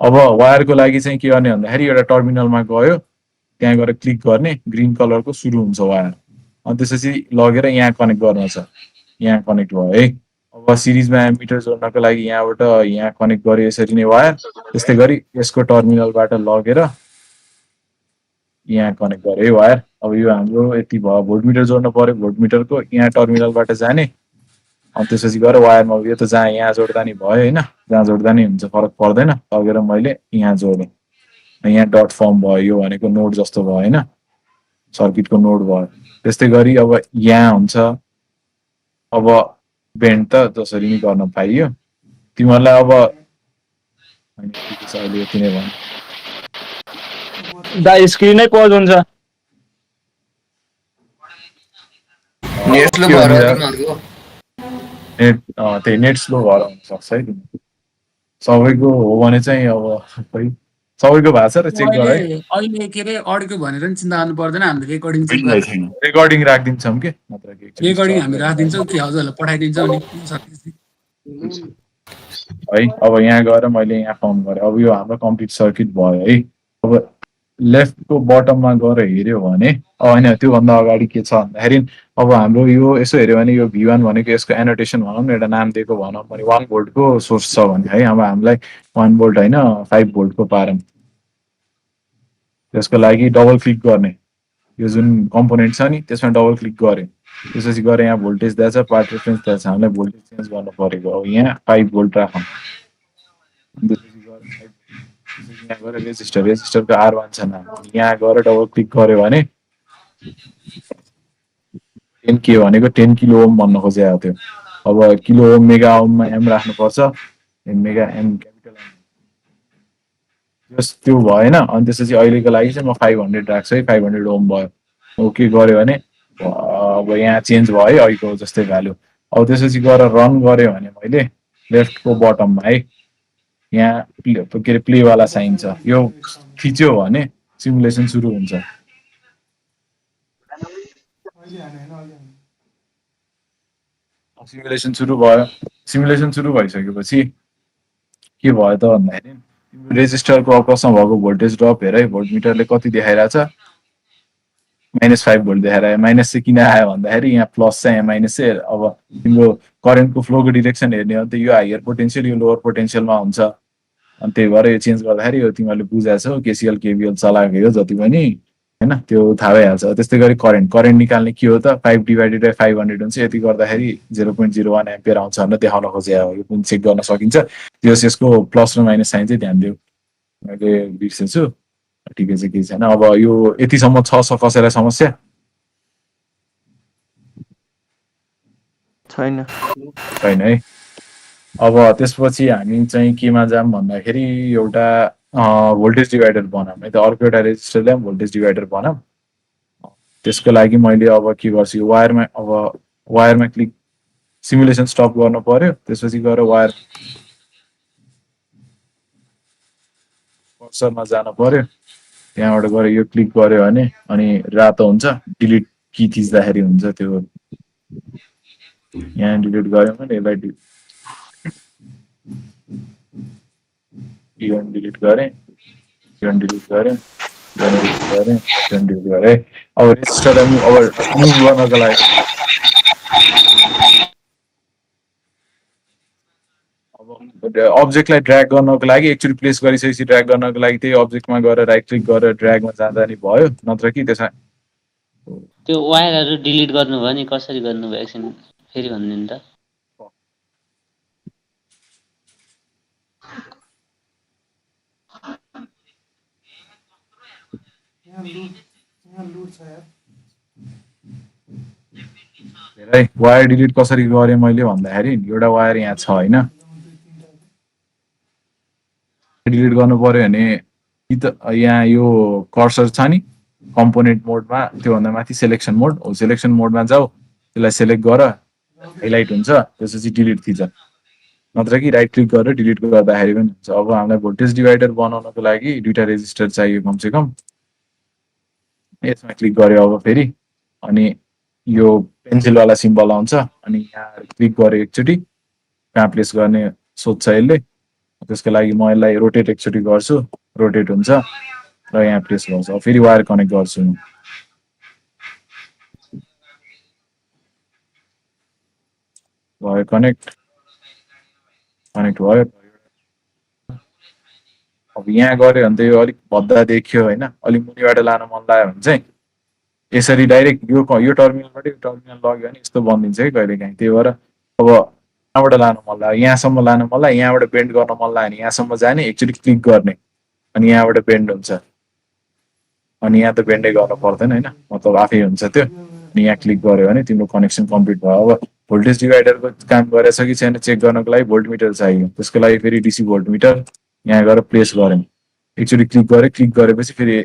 अब वायरको लागि चाहिँ के गर्ने भन्दाखेरि एउटा टर्मिनलमा गयो, त्यहाँ गएर क्लिक गर्ने, ग्रिन कलरको सुरु हुन्छ वायर, अनि त्यसपछि लगेर यहाँ कनेक्ट गर्नु छ। यहाँ कनेक्ट भयो है। अब सिरिजमा एमिटर जोड्नको लागि यहाँबाट यहाँ कनेक्ट गरे यसरी नै वायर। त्यस्तै गरी यसको टर्मिनलबाट लगेर यहाँ कनेक्ट गरे है वायर। अब यो हाम्रो यति भयो, भोल्ट मिटर जोड्नु पर्यो, भोल्ट मिटरको यहाँ टर्मिनलबाट जाने, अनि त्यसपछि गएर वायरमा यो त जहाँ यहाँ जोड्दा नि भयो होइन, जहाँ जोड्दा नि हुन्छ, फरक पर्दैन। लगेर मैले यहाँ जोडेँ, यहाँ डट फर्म भयो, यो भनेको नोड जस्तो भयो होइन, सर्किटको नोड भयो। त्यस्तै गरी अब यहाँ हुन्छ, अब बेन्ड त जसरी नै गर्न पाइयो। तिमीहरूलाई अब अहिले यति नै भन्नु। दा स्क्रिनै पज हुन्छ। नेट त्यही नेट स्लो भएर हुनसक्छ है। सबैको हो भने चाहिँ अब खै सबैको भएको छ र चेक गर है। अहिले के अरे अडियो भनेर नि चिन्ता गर्नु पर्दैन, हामीले रेकर्डिङ चेक रेकर्डिङ राखिदिन्छौँ कि नत्र के रेकर्डिङ हामी राखिदिन्छौँ कि हजुरहरूलाई पठाइदिन्छौँ नि सकेपछि है। अब यहाँ गएर मैले यहाँ फाउन्ड गरेँ। अब यो हाम्रो कम्प्लिट सर्किट भयो है। अब लेफ्टको बटममा गएर हेऱ्यो भने होइन, त्योभन्दा अगाडि के छ भन्दाखेरि अब हाम्रो यो यसो हेऱ्यो भने यो V1 भनेको यसको एनोटेसन भनौँ न, एउटा नाम दिएको भनौँ भने 1 भोल्टको सोर्स छ भने है। अब हामीलाई 1 भोल्ट होइन 5 भोल्टको पारौँ। त्यसको लागि डबल क्लिक गर्ने, यो जुन कम्पोनेन्ट छ नि त्यसमा डबल क्लिक गरेँ। त्यसपछि गएर यहाँ भोल्टेज दिएछ, पार्ट रेफरेन्स दिएछ, हामीलाई भोल्टेज चेन्ज गर्नु परेको। अब यहाँ 5 भोल्ट राखौँ। यहाँ गएर रेजिस्टरको R1 छ नाम, यहाँ गएर डबल क्लिक गर्यो भने 10 के भनेको 10 किलो ओम भन्न खोजेको थियो। अब किलो ओम मेगा ओममा एम राख्नुपर्छ, मेगा एम क्यापिटल एम त्यो भएन। अनि त्यसपछि अहिलेको लागि चाहिँ म 500 राख्छु है। 500 ओम भयो। ओके गऱ्यो भने अब यहाँ चेन्ज भयो है अहिलेको जस्तै भ्यालु। अब त्यसपछि गएर रन गऱ्यो भने मैले लेफ्टको बटममा है यहाँ के अरे प्लेवाला साइन छ, यो खिच्यो भने सिमुलेसन सुरु हुन्छ। सिमुलेसन सुरु भयो। सिमुलेसन सुरु भइसकेपछि के भयो त भन्दाखेरि रेजिस्टरको अक्रसमा भएको भोल्टेज ड्रप हेर है। भोल्ट मिटरले कति देखाइरहेछ? -5 भोल्ट देखाइरहेको। माइनस चाहिँ किन आयो भन्दाखेरि यहाँ प्लस चाहिँ यहाँ माइनस चाहिँ अब तिम्रो करेन्टको फ्लोको डिरेक्सन हेर्ने हो भने त यो हायर पोटेन्सियल यो लोवर पोटेन्सियलमा हुन्छ। अनि त्यही भएर यो चेन्ज गर्दाखेरि यो तिमीहरूले बुझाएछौ केसिएल केबिएल चलाएको हो जति पनि होइन, त्यो थाहा भइहाल्छ। त्यस्तै गरी करेन्ट निकाल्ने के हो त 5/500 हुन्छ। यति गर्दाखेरि 0.01 एम्पियर आउँछ भनेर देखाउन खोजेको हो। यो पनि चेक गर्न सकिन्छ। यसको प्लस र माइनस साइन चाहिँ ध्यान दिऊ, मैले बिर्सेछु। ठिकै छ, केही छैन। अब यो यतिसम्म छ कसैलाई समस्या छैन है। अब त्यसपछि हामी चाहिँ केमा जाऊँ भन्दाखेरि एउटा भोल्टेज डिभाइडर बनाऊँ है त। अर्को एउटा रेजिस्टरलाई पनि भोल्टेज डिभाइडर बनाऊँ। त्यसको लागि मैले अब के गर्छु, यो वायरमा क्लिक सिमुलेसन स्टप गर्नु पर्यो। त्यसपछि गएर वायर कर्सरमा जानु पर्यो। त्यहाँबाट गएर यो क्लिक गर्यो भने अनि रातो हुन्छ, डिलिट की थिच्दाखेरि हुन्छ त्यो। यहाँ डिलिट गर्यो भने यसलाई डिलिट गरेँ, डिलिट गरेँ। अब रेजिस्टरलाई मुभ गर्नको लागि अब्जेक्टलाई ड्र्याग गर्नको लागि एकचोटि प्लेस गरिसकेपछि ड्र्याग गर्नको लागि त्यही अब्जेक्टमा गएर राइट क्लिक गरेर ड्र्यागमा जाँदा नि भयो। नत्र कि त्यसमा त्यो वायरहरू डिलिट गर्नुभयो नि कसरी गर्नुभयो एकछिन फेरि भन्नु नि त। वायर डिलिट कसरी गरेँ मैले भन्दाखेरि एउटा वायर यहाँ छ होइन, डिलिट गर्नु पर्यो भने कि त यहाँ यो कर्सर छ नि कम्पोनेन्ट मोडमा, त्योभन्दा माथि सेलेक्सन मोड हो। सेलेक्सन मोडमा जाऊ, त्यसलाई सेलेक्ट गर, हाइलाइट हुन्छ, त्यसपछि डिलिट थिच। नत्र कि राइट क्लिक गरेर डिलिट गर्दाखेरि पनि हुन्छ। अब हामीलाई भोल्टेज डिभाइडर बनाउनको लागि दुईटा रेजिस्टर चाहियो कमसेकम। यसमा क्लिक गर्यो अब फेरि अनि यो पेन्सिलवाला सिम्बल आउँछ अनि यहाँ क्लिक गरेँ एकचोटि कहाँ प्लेस गर्ने सोध्छ यसले। त्यसको लागि म यसलाई रोटेट एकचोटि गर्छु, रोटेट हुन्छ र यहाँ प्लेस गर्छु। अब फेरि वायर कनेक्ट गर्छु म। भयो कनेक्ट भयो। अब यहाँ गऱ्यो भने त यो अलिक भद्दा देखियो होइन, अलिक मुनिबाट लान मन लाग्यो भने चाहिँ यसरी डाइरेक्ट यो टर्मिनलबाट यो टर्मिनल लग्यो भने यस्तो बनिन्छ है कहिलेकाहीँ। त्यही भएर अब यहाँबाट लानु मन लाग्यो, यहाँसम्म लानु मन लाग्यो, यहाँबाट बेन्ड गर्न मन लाग्यो भने यहाँसम्म जाने, एकचोटि क्लिक गर्ने अनि यहाँबाट बेन्ड हुन्छ। अनि यहाँ त बेन्डै गर्न पर्दैन होइन, मतलब आफै हुन्छ त्यो। अनि यहाँ क्लिक गऱ्यो भने तिम्रो कनेक्सन कम्प्लिट भयो। अब भोल्टेज डिभाइडरको काम गरेछ कि छैन चेक गर्नको लागि भोल्टमिटर चाहियो, त्यसको लागि फेरि डिसी भोल्टमिटर यहाँ गएर प्लेस गऱ्यौँ, एकचोटि क्लिक गरेपछि फेरि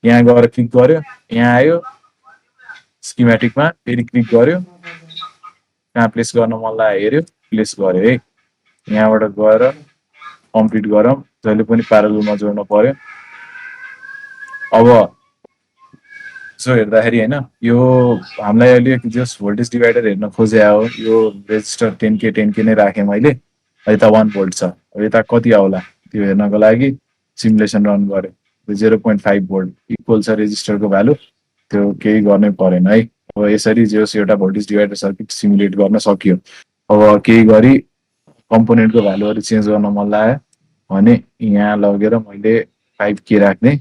यहाँ गएर क्लिक गर्यो, यहाँ आयो स्किमेटिकमा, फेरि क्लिक गर्यो, कहाँ प्लेस गर्न मन लाग्यो हेऱ्यो, प्लेस गर्यो है। यहाँबाट गएर कम्प्लिट गरौँ, जहिले पनि प्यारललमा जोड्नु पर्यो। अब यसो हेर्दाखेरि होइन, यो हामीलाई अहिले जस भोल्टेज डिभाइडर हेर्न खोजे हो, यो रेजिस्टर 10K नै राखेँ मैले, यता 1 भोल्ट छ। अब यता कति आउला त्यो हेर्नको लागि सिमुलेसन रन गरेँ, 0.5 भोल्ट इक्वल छ रेजिस्टरको भ्यालु, त्यो केही गर्नै परेन है। अब यसरी जस एउटा भोल्टेज डिभाइडर सर्किट सिमुलेट गर्न सकियो। अब केही गरी कम्पोनेन्टको भ्यालुहरू चेन्ज गर्न मन लाग्यो भने यहाँ लगेर मैले 5K राख्ने,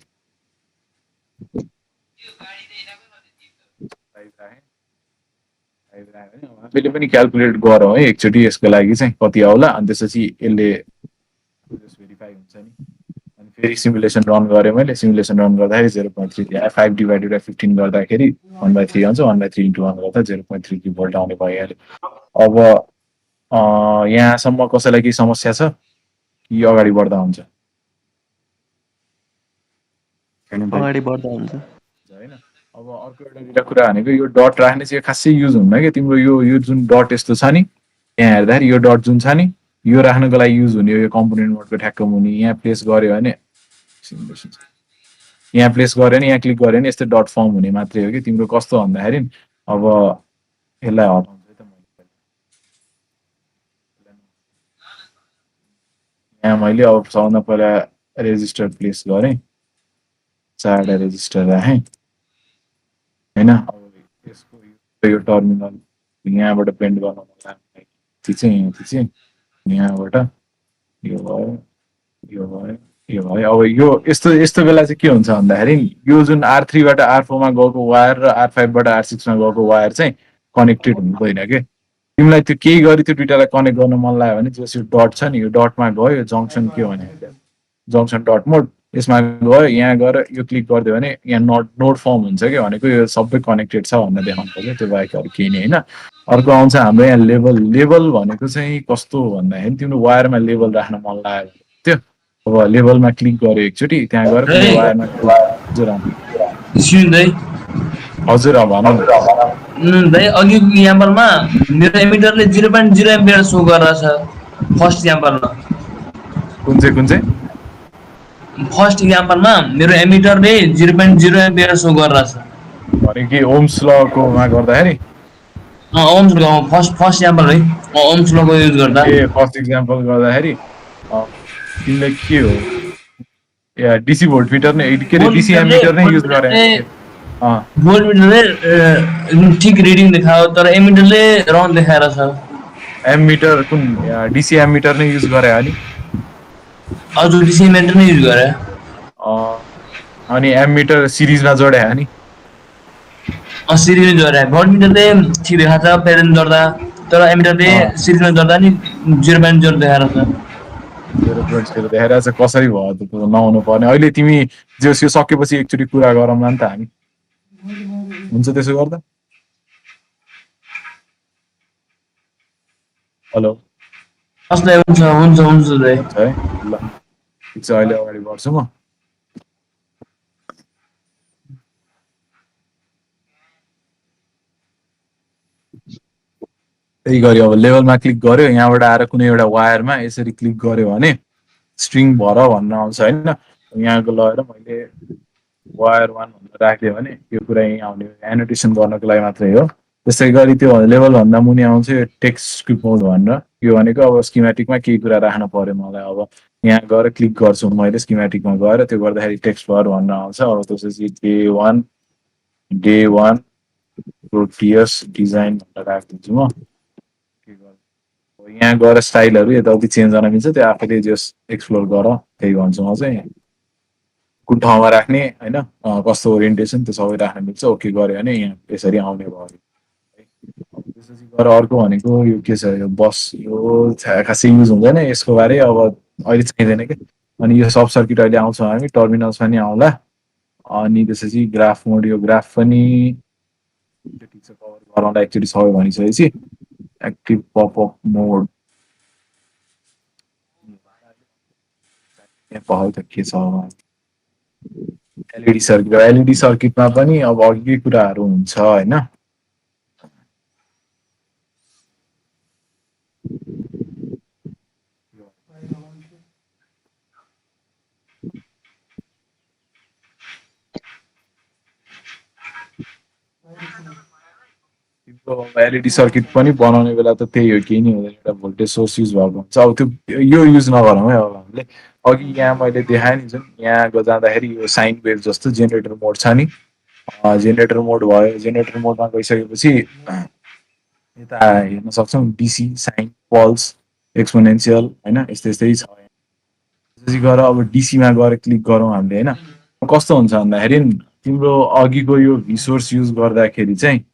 आफैले पनि क्यालकुलेट गरौँ है एकचोटि यसको लागि चाहिँ कति आउला। अनि त्यसपछि यसले भेरिफाई हुन्छ नि। अनि फेरि सिमुलेसन रन गरेँ मैले, सिमुलेसन रन गर्दाखेरि 0.3 5 डिभाइडेड बाई 15 गर्दाखेरि 1/3 आउँछ, 1/3 इन्टु 1 गर्दा 0.33 भोल्ट आउने भइहाल्यो। अब यहाँसम्म कसैलाई केही समस्या छ कि अगाडि बढ्दा हुन्छ? अगाडि बढ्दा हुन्छ होइन। अब अर्को एउटा कुरा भनेको यो डट राख्ने चाहिँ खासै युज हुन्न क्या तिम्रो, यो जुन डट यस्तो छ नि, यहाँ हेर्दाखेरि यो डट जुन छ नि, यो राख्नको लागि युज हुने हो। यो कम्पोनेन्ट मोडको ठ्याक्क मुनि यहाँ प्लेस गर्यो भने, यहाँ प्लेस गर्यो भने, यहाँ क्लिक गर्यो भने यस्तो डट फर्म हुने मात्रै हो कि तिम्रो। कस्तो भन्दाखेरि अब यसलाई हटाउँछ है त मैले, यहाँ मैले अब सबभन्दा पहिला रेजिस्टर प्लेस गरेँ, 4वटा रेजिस्टर राखेँ होइन। अब यसको यो टर्मिनल यहाँबाट पेन्ट गर्न मन लाग्यो, थिचेँ यहाँबाट यो भयो, यो भयो, यो भयो। अब यो यस्तो बेला चाहिँ के हुन्छ भन्दाखेरि यो जुन R3 बाट R4 मा गएको वायर र R5 बाट R6 मा गएको वायर चाहिँ कनेक्टेड हुँदैन के। तिमीलाई त्यो केही गरी त्यो दुइटालाई कनेक्ट गर्न मन लाग्यो भने जस यो डट छ नि, यो डटमा गयो, यो जङ्सन के भने जङ्सन डट मोड, यसमा गयो, यहाँ गएर यो क्लिक गरिदियो भने यहाँ नोड फर्म हुन्छ कि, भनेको यो सबै कनेक्टेड छ भनेर देखाउनु पर्यो, त्यो बाहेक अरू केही नै होइन। अर्को आउँछ हाम्रो यहाँ लेभल भनेको चाहिँ कस्तो भन्दाखेरि तिम्रो वायरमा लेभल राख्न मन लाग्यो त्यो, अब लेभलमा क्लिक गर्यो एकचोटि, त्यहाँ गएर वायरमा हजुर भाइ अघिको एक्जाम्पलमा मेरो एमिटरले 0.0 एम्पियर सो गरेछ फर्स्ट एक्जाम्पलमा। कुन चाहिँ फर्स्ट एक्जाम्पलमा मेरो एमिटरले 0.0 एम्पियर सो गरिरहेछ भने कि ओम्स लको मा गर्दाखेरि ओम्स ल फर्स्ट एक्जाम्पल है, ओम्स लको युज गर्दा फर्स्ट एक्जाम्पल गर्दाखेरि तिमीले के हो या डिसी भोल्टमिटर नै के डिसी एमिटर नै युज गरे, भोल्टमिटरले ठीक रिडिङ देखायो तर एमिटरले रङ देखाएर छ। एमिटर कुन डिसी एमिटर नै युज गरे अनि हजुर डिसी एमिटर नै युज गरे। अनि एमिटर सिरिजमा जोडे अनि सिरिजमा जोडे, भोल्टमिटरले ठीक देखाछ पेरेन्ट जोड्दा, तर एमिटरले सिरिजमा जोड्दा नि 0.0 देखाएर छ। 0.0 देखाएर चाहिँ कसरी भयो त नहुनु पर्ने। अहिले तिमी जो यो सकेपछि एकचोटि कुरा गरौँला नि त हामी, हुन्छ त्यसो गर्दा? हेलो हुन्छ है ल ठिक छ, अहिले अगाडि बढ्छु म। त्यही गरी अब लेभलमा क्लिक गर्यो, यहाँबाट आएर कुनै एउटा वायरमा यसरी क्लिक गर्यो भने स्ट्रिङ भर भन्न आउँछ होइन। यहाँको लगेर मैले वायर 1 भनेर राखिदियो भने यो कुरा यहीँ आउने, एनोटेसन गर्नको लागि मात्रै हो। त्यसै गरी त्यो लेभलभन्दा मुनि आउँछ यो टेक्स्ट स्क्रिप्ट मोड भनेर, यो भनेको अब स्किमेटिकमा केही कुरा राख्न पर्यो मलाई। अब यहाँ गएर क्लिक गर्छु मैले स्किमेटिकमा गएर, त्यो गर्दाखेरि टेक्स्ट भर भनेर आउँछ। अब त्यसपछि डे 1 प्रोटियस डिजाइन भनेर राखिदिन्छु म। यहाँ गएर स्टाइलहरू यताउति चेन्ज गर्न मिल्छ, त्यो आफैले जस एक्सप्लोर गर, त्यही भन्छु म चाहिँ। कुन ठाउँमा राख्ने होइन, कस्तो ओरिएन्टेसन त्यो सबै राख्न मिल्छ। ओके गऱ्यो भने यहाँ यसरी आउने भयो। त्यसपछि गएर अर्को भनेको यो के छ, यो बस, यो खासै युज हुँदैन यसको बारे, अब अहिले चाहिँदैन क्या। अनि यो सब सर्किट अहिले आउँछ हामी टर्मिनल्समा नि आउँला। अनि त्यसपछि ग्राफ मोड, यो ग्राफ पनि ठिक छ कभर गराउँदा एकचोटि सबै भनिसकेपछि एक्टिभ पपअप मोड भयो त के छ एलइडी सर्किट। एलइडी सर्किटमा पनि अब अघिकै कुराहरू हुन्छ होइन। एलइडी सर्किट पनि बनाउने बेला त त्यही हो, केही नै हुँदैन, एउटा भोल्टेज सोर्स युज भएको हुन्छ। अब त्यो यो युज नगरौँ है। अब हामीले अघि यहाँ मैले देखाएँ नि जुन यहाँ जाँदाखेरि यो साइन वेभ जस्तो जेनेरेटर मोड छ नि, जेनेरेटर मोड भयो। जेनेरेटर मोडमा गइसकेपछि यता हेर्न सक्छौँ डिसी, साइन, पल्स, एक्सपोनेन्सियल होइन, यस्तै यस्तै छ। त्यसपछि गएर अब डिसीमा गएर क्लिक गरौँ हामीले होइन। कस्तो हुन्छ भन्दाखेरि तिम्रो अघिको यो भी सोर्स युज गर्दाखेरि चाहिँ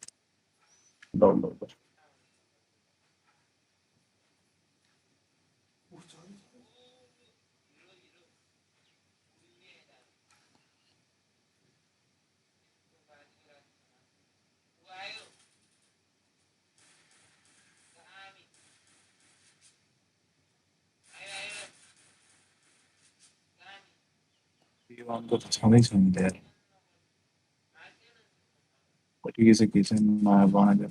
छँदै छ नि त यार, ठिकै छ के छ नयाँ बनाइदिएर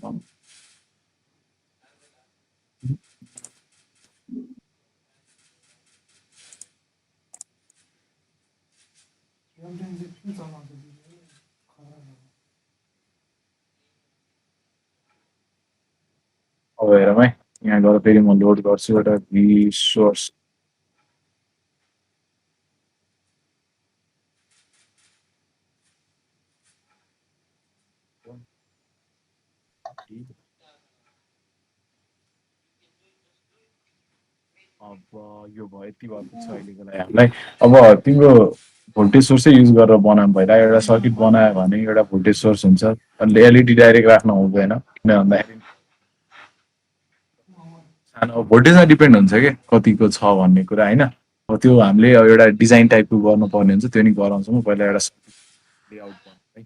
अब हेरौँ है। यहाँ गएर फेरि म लोड गर्छु एउटा भी सोर्स। अब यो भयो, यति भएको छ अहिलेको लागि हामीलाई। अब तिम्रो भोल्टेज सोर्सै युज गरेर बनाउनु पहिला एउटा सर्किट बनायो भने एउटा भोल्टेज सोर्स हुन्छ। अनि एलइडी डाइरेक्ट राख्न हुँदैन, किन भन्दाखेरि सानो भोल्टेजमा डिपेन्ड हुन्छ कि कतिको छ भन्ने कुरा होइन। अब त्यो हामीले एउटा डिजाइन टाइपको गर्नुपर्ने हुन्छ, त्यो नि गराउँछौँ। पहिला एउटा लेआउट गर्नु है,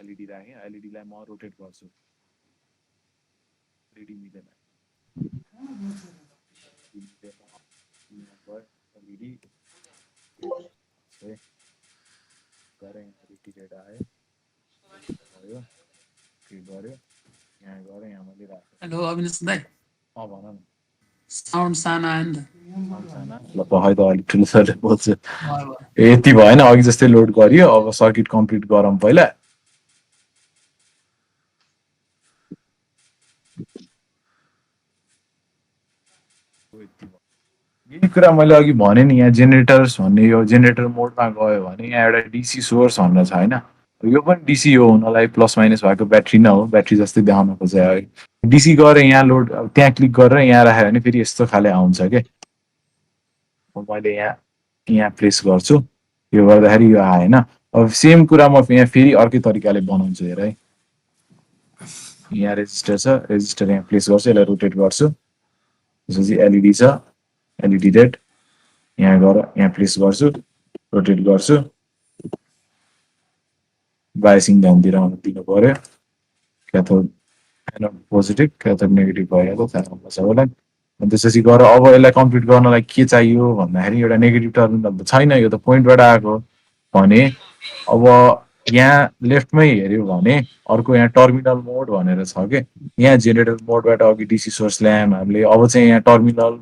एलइडी राखेँ, एलइडीलाई म रोटेट गर्छु, एलइडी मिलेन रिटिरेट आयो भयो के गर्यो यहाँ गऱ्यो, यहाँ मैले राखेँ। हेलो अविनाश दाइ, भन न। साउन्ड सानो आयो नि त। ल पखाइ त अलिक ठुलो सरले बोल्छु। यति भएन, अघि जस्तै लोड गरियो। अब सर्किट कम्प्लिट गरौँ पहिला। यही कुरा मैले अघि भने नि, यहाँ जेनेरेटर्स भन्ने यो जेनेरेटर मोडमा गयो भने यहाँ एउटा डिसी सोर्स भनेर छ होइन। यो पनि डिसी हो हुनलाई, प्लस माइनस भएको ब्याट्री न हो, ब्याट्री जस्तै देखाउन खोजे है। डिसी गरेर यहाँ लोड त्यहाँ क्लिक गरेर यहाँ राख्यो भने फेरि यस्तो खाले आउँछ क्या। मैले यहाँ प्लेस गर्छु, यो गर्दाखेरि यो आएन। अब सेम कुरा म यहाँ फेरि अर्कै तरिकाले बनाउँछु हेर है। यहाँ रेजिस्टर छ, रेजिस्टर यहाँ प्लेस गर्छु, यसलाई रोटेट गर्छु। त्यसपछि एलइडी छ, एलइडी रेड यहाँ गएर यहाँ प्लेस गर्छु, रोटेट गर्छु। बायसिङ ध्यान दिनु पर्यो। क्याथोड एनोड पोजिटिभ, क्याथोड नेगेटिभ भइहाल्यो, थाहा हुन्छ सबैलाई। अनि त्यसपछि गएर अब यसलाई कम्प्लिट गर्नलाई के चाहियो भन्दाखेरि एउटा नेगेटिभ टर्मिनल त छैन, यो त पोइन्टबाट आएको भने अब यहाँ लेफ्टमै हेऱ्यो भने अर्को यहाँ टर्मिनल मोड भनेर छ के। यहाँ जेनेरेटर मोडबाट अघि डिसी सोर्स ल्यायौँ हामीले, अब चाहिँ यहाँ टर्मिनल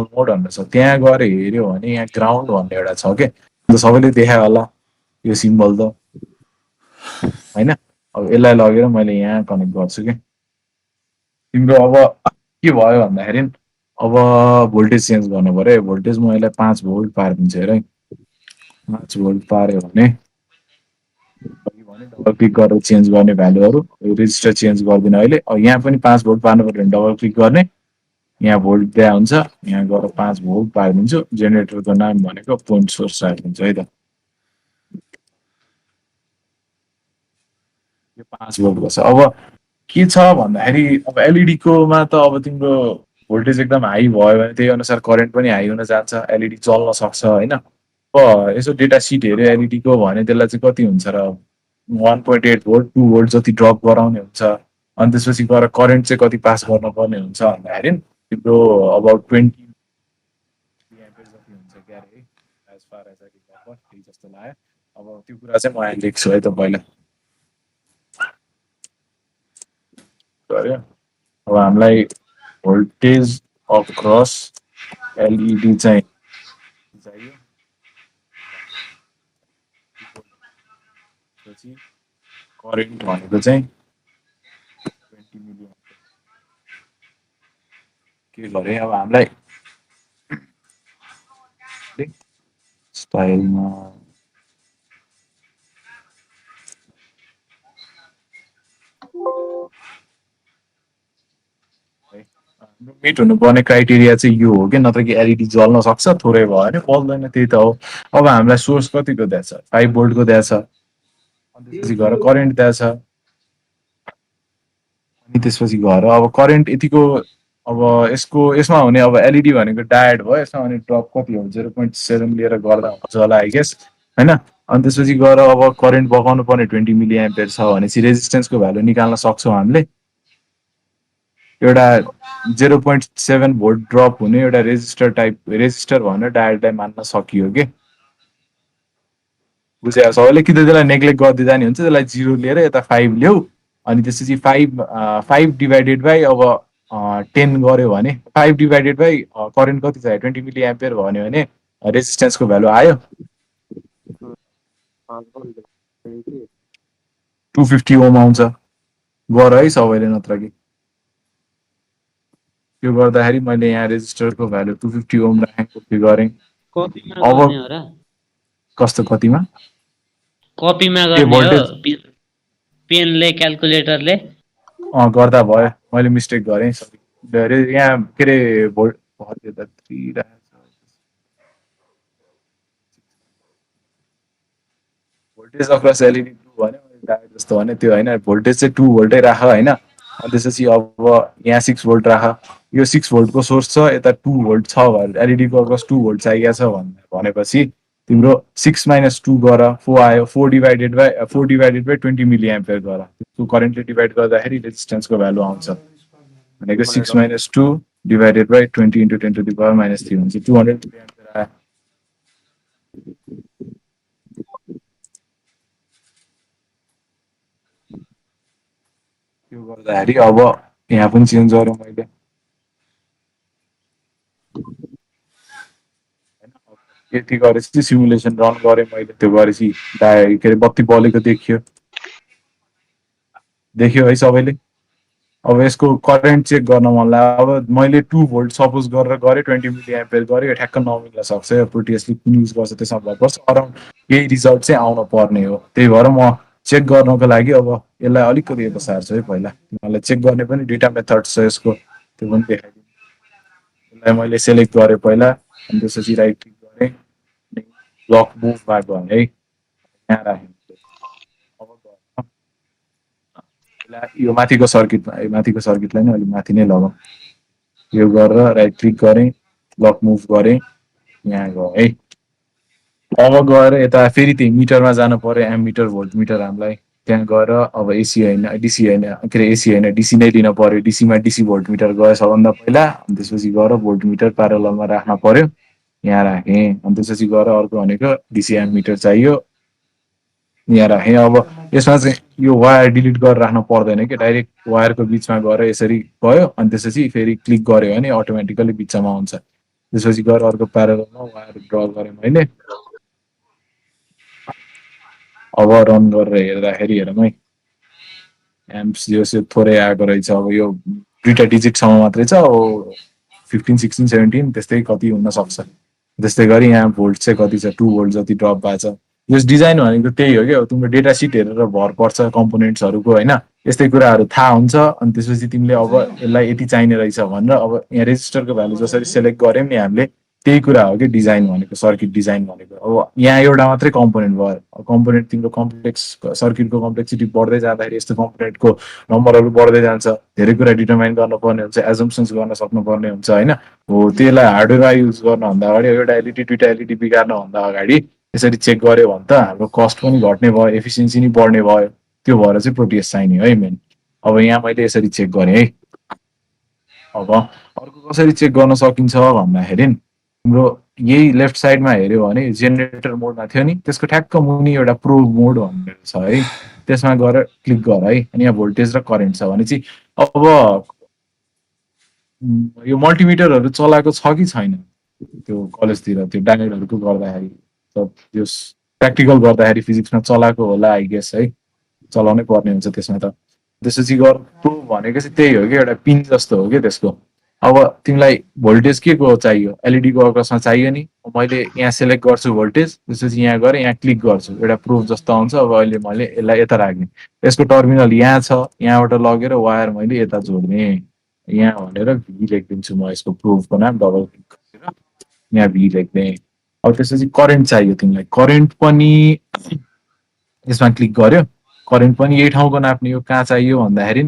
मोड भनेर छ। त्यहाँ गएर हेऱ्यो भने यहाँ ग्राउन्ड भन्ने एउटा छ के, सबैले देखायो होला यो सिम्बल त होइन। अब यसलाई लगेर मैले यहाँ कनेक्ट गर्छु कि तिम्रो अब के भयो भन्दाखेरि अब भोल्टेज चेन्ज गर्नु पर्यो। भोल्टेज म यसलाई 5 भोल्ट पारिदिन्छु हेर है। 5 भोल्ट पार्यो भने डबल क्लिक गरेर चेन्ज गर्ने भ्यालुहरू, रेजिस्टर चेन्ज गर्दिनँ अहिले। अब यहाँ पनि 5 भोल्ट पार्नु पर्यो भने डबल क्लिक गर्ने, यहाँ भोल्ट दिया हुन्छ, यहाँ गएर 5 भोल्ट पारिदिन्छु। जेनेरेटरको नाम भनेको पोइन्ट सोर्स राखिदिन्छु है त। यो 5 भोल्ट बस्छ। अब के छ भन्दाखेरि अब एलइडी कोमा त अब तिम्रो भोल्टेज एकदम हाई भयो भने त्यही अनुसार करेन्ट पनि हाई हुन जान्छ, एलइडी चल्न सक्छ होइन। अब यसो डेटा सिट हेऱ्यो एलइडी को भने त्यसलाई चाहिँ कति हुन्छ र 1.8 भोल्ट 2 भोल्ट जति ड्रप गराउने हुन्छ अनि त्यसपछि गएर करेन्ट चाहिँ कति पास गर्नुपर्ने हुन्छ भन्दाखेरि तिम्रो अबाउट 20 एम्पियर जति हुन्छ क्यारे as far as I remember त्यही जस्तो लाग्यो अब त्यो कुरा चाहिँ म यहाँ लेख्छु है त पहिला गऱ्यो अब हामीलाई भोल्टेज अक्रस एलइडी चाहिँ चाहियो पछि करेन्ट भनेको चाहिँ 20 मिलियन के गरे अब हामीलाई स्टाइलमा मिट हुनुपर्ने क्राइटेरिया चाहिँ यो हो कि नत्र कि एलइडी जल्न सक्छ थोरै भयो भने बल्दैन त्यही त हो अब हामीलाई सोर्स कतिको दिएछ 5 भोल्टको दिएछ अनि त्यसपछि गएर करेन्ट दिएछ अनि त्यसपछि गएर अब करेन्ट यतिको अब यसमा हुने अब एलइडी भनेको डायड भयो यसमा हुने ड्रप कति हो 0.7 लिएर गर्दा हुन्छ होला आई गेस हैन अनि त्यसपछि गएर अब करेन्ट बगाउनु पर्ने 20 मिली एम्पियर छ भनेपछि रेजिस्टेन्सको भ्यालु निकाल्न सक्छौँ हामीले एउटा 0.7 भोल्ट ड्रप हुने एउटा रेजिस्टर भनेर डायडलाई मान्न सकियो के बुझ्यो सबैले कि त त्यसलाई नेग्लेक्ट गर्दै जाने हुन्छ त्यसलाई 0 लिएर यता 5 ल्याऊ अनि त्यसपछि 5 डिभाइडेड बाइ अब 10 गर्यो भने 5 डिभाइडेड बाइ करेन्ट कति छ 20 मिली एम्पियर भन्यो भने रेजिस्टेन्सको भ्यालु आयो 250 ओम आउँछ गर है सबैले नत्र कि त्यो गर्दाखेरि मैले यहाँ रेजिस्टरको भ्यालु 250 ओम राखेको के गरेँ अब कस्तो कतिमा कपीमा गर्ने हो पेनले क्याल्कुलेटरले गर्दा भयो मैले मिस्टेक गरेँ सरी यहाँ के अरे भोल्टेज अक्रस एलइडी 2 भन्यो जस्तो भने त्यो होइन भोल्टेज चाहिँ 2 भोल्टै राख होइन अनि त्यसपछि अब यहाँ 6 भोल्ट राख यो 6 भोल्टको सोर्स छ यता 2 भोल्ट छ भने एलइडीको अक्रस 2 भोल्ट चाहिएको छ भनेपछि तिम्रो 6 - 2 गर 4 आयो 4 डिभाइडेड बाइ 20 मिली एम्पियर गर त्यो करेन्टले डिभाइड गर्दाखेरि रेजिस्टेन्सको भ्यालु आउँछ भनेको 6 - 2 divided by 20 × 10 to the power -3 हुन्छ 200 मिली एम्पियर आयो त्यो गर्दाखेरि अब यहाँ पनि चेन्ज गरेँ मैले यति गरेपछि सिमुलेसन रन गरेँ मैले त्यो गरेपछि के अरे बत्ती बलेको देखियो है सबैले अब यसको करेन्ट चेक गर्न मन लाग्यो अब मैले 2 भोल्ट सपोज गरेर गरेँ 20 मिली एम्पियर गरेँ ठ्याक्क नमिल्न सक्छ प्रोटियसले कुन युज गर्छ त्यसमा भर पर्छ अराउन्ड यही रिजल्ट चाहिँ आउन पर्ने हो त्यही भएर म चेक गर्नको लागि अब यसलाई अलिकति यता सार्छु है पहिला तिमीहरूलाई चेक गर्ने पनि दुईटा मेथड छ यसको त्यो पनि देखाइदिन्छु यसलाई मैले सेलेक्ट गरेँ पहिला अनि त्यसपछि राइट क्लिक गरेँ ब्लक मुभमा गएँ है यहाँ राखेँ अब यो माथिको सर्किटलाई नै अलिक माथि नै लगाऊँ यो गरेर राइट क्लिक गरेँ ब्लक मुभ गरेँ यहाँ गएँ है अब गएर यता फेरि त्यही मिटरमा जानु पर्यो एमिटर भोल्ट मिटर हामीलाई त्यहाँ गएर अब एसी होइन डिसी होइन के अरे एसी होइन डिसी नै लिन पर्यो डिसीमा डिसी भोल्ट मिटर गयो सबभन्दा पहिला अनि त्यसपछि गएर भोल्ट मिटर प्यारललमा राख्न पर्यो यहाँ राखेँ अनि त्यसपछि गएर अर्को भनेको डिसी एमिटर चाहियो यहाँ राखेँ अब यसमा चाहिँ यो वायर डिलिट गरेर राख्न पर्दैन कि डाइरेक्ट वायरको बिचमा गएर यसरी गयो अनि त्यसपछि फेरि क्लिक गऱ्यो भने अटोमेटिकली बिचमा हुन्छ त्यसपछि गएर अर्को प्यारललमा वायर ड्र गरेँ मैले अब रन गरेर हेर्दाखेरि हेरौँ है एम्प्स यो थोरै आएको रहेछ अब यो दुईटा डिजिटसम्म मात्रै छ अब 15, 16, 17 त्यस्तै कति हुन सक्छ त्यस्तै गरी यहाँ भोल्ट चाहिँ कति छ 2 भोल्ट जति ड्रप भएको छ यस डिजाइन भनेको त्यही हो क्या तिम्रो डेटा सिट हेरेर भर पर्छ कम्पोनेन्ट्सहरूको होइन यस्तै कुराहरू थाहा हुन्छ अनि त्यसपछि तिमीले अब यसलाई यति चाहिने रहेछ भनेर अब यहाँ रेजिस्टरको भ्यालु जसरी सेलेक्ट गर्यौँ नि हामीले त्यही कुरा हो कि डिजाइन भनेको, सर्किट डिजाइन भनेको। अब यहाँ एउटा मात्रै कम्पोनेन्ट भयो, कम्पोनेन्ट तिम्रो कम्प्लेक्स सर्किटको कम्प्लेक्सिटी बढ्दै जाँदाखेरि यस्तो कम्पोनेन्टको नम्बरहरू बढ्दै जान्छ, धेरै कुरा डिटरमाइन गर्नुपर्ने हुन्छ, एजम्सन्स गर्न सक्नुपर्ने हुन्छ होइन। हो त्यसलाई हार्डवेयर युज गर्नुभन्दा अगाडि, एउटा एलइडी दुइटा एलइडी बिगार्नुभन्दा अगाडि यसरी चेक गऱ्यो भने त हाम्रो कस्ट पनि घट्ने भयो, एफिसियन्सी नि बढ्ने भयो। त्यो भएर चाहिँ प्रोटियस चाहिने है मेन। अब यहाँ मैले यसरी चेक गरेँ है। अब अर्को कसरी चेक गर्न सकिन्छ भन्दाखेरि तिम्रो यही लेफ्ट साइडमा हेऱ्यो भने जेनेरेटर मोडमा थियो नि, त्यसको ठ्याक्क मुनि एउटा प्रो मोड भनेर छ है, त्यसमा गएर क्लिक गर है। अनि यहाँ भोल्टेज र करेन्ट छ भने चाहिँ अब यो मल्टिमिटरहरू चलाएको छ कि छैन त्यो कलेजतिर, त्यो डाइनेटहरूको गर्दाखेरि त्यो प्र्याक्टिकल गर्दाखेरि फिजिक्समा चलाएको होला आई गेस है, चलाउनै पर्ने हुन्छ त्यसमा त। त्यसपछि गर प्रो भनेको चाहिँ त्यही हो कि एउटा पिन जस्तो हो कि त्यसको। अब तिमीलाई भोल्टेज के को चाहियो, एलइडी को अकसमा चाहियो नि, मैले यहाँ सेलेक्ट गर्छु भोल्टेज, त्यसपछि यहाँ गएर यहाँ क्लिक गर्छु, एउटा प्रुफ जस्तो आउँछ। अब अहिले मैले यसलाई यता राख्ने, यसको टर्मिनल यहाँ छ, यहाँबाट लगेर वायर मैले यता जोड्ने, यहाँ भनेर भी लेखिदिन्छु म, यसको प्रुफको नाम डबल क्लिक गरेर यहाँ भी लेख्ने। अब त्यसपछि करेन्ट चाहियो तिमीलाई, करेन्ट पनि यसमा क्लिक गर्यो, करेन्ट पनि यही ठाउँको नाप्ने हो। कहाँ चाहियो भन्दाखेरि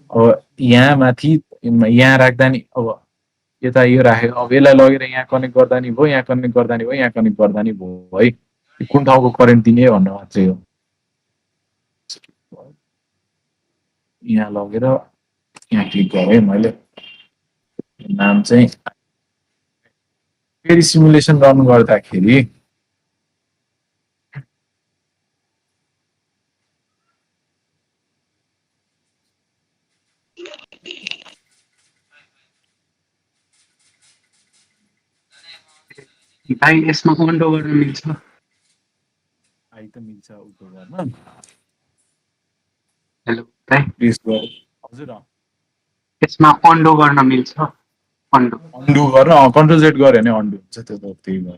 अब यहाँ माथि यहाँ राख्दा नि, अब यता यो राख्यो, अब यसलाई लगेर यहाँ कनेक्ट गर्दा नि भयो, यहाँ कनेक्ट गर्दा नि भयो, यहाँ कनेक्ट गर्दा नि भयो है। कुन ठाउँको करेन्ट दिने भन्ने मात्रै हो। यहाँ लगेर यहाँ क्लिक गरेँ मैले, नाम चाहिँ फेरि सिमुलेसन रन गर्दाखेरि भाइ यसमा अन्डो गर्न मिल्छ? आई त मिल्छ उतो गर्न। हेलो भाइ, प्लिज गर हजुर। यसमा अन्डो गर्न मिल्छ? अन्डो अन्डु गर, कन्ट्रोल जेड गऱ्यो भने अन्डु हुन्छ, त्यो त त्यही भयो।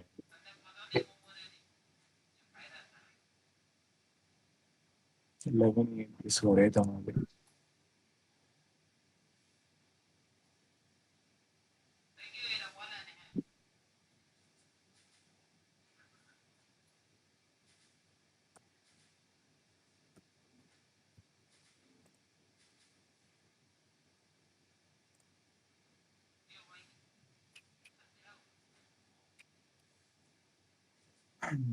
यसलाई पनि प्रेस गरेँ त मैले।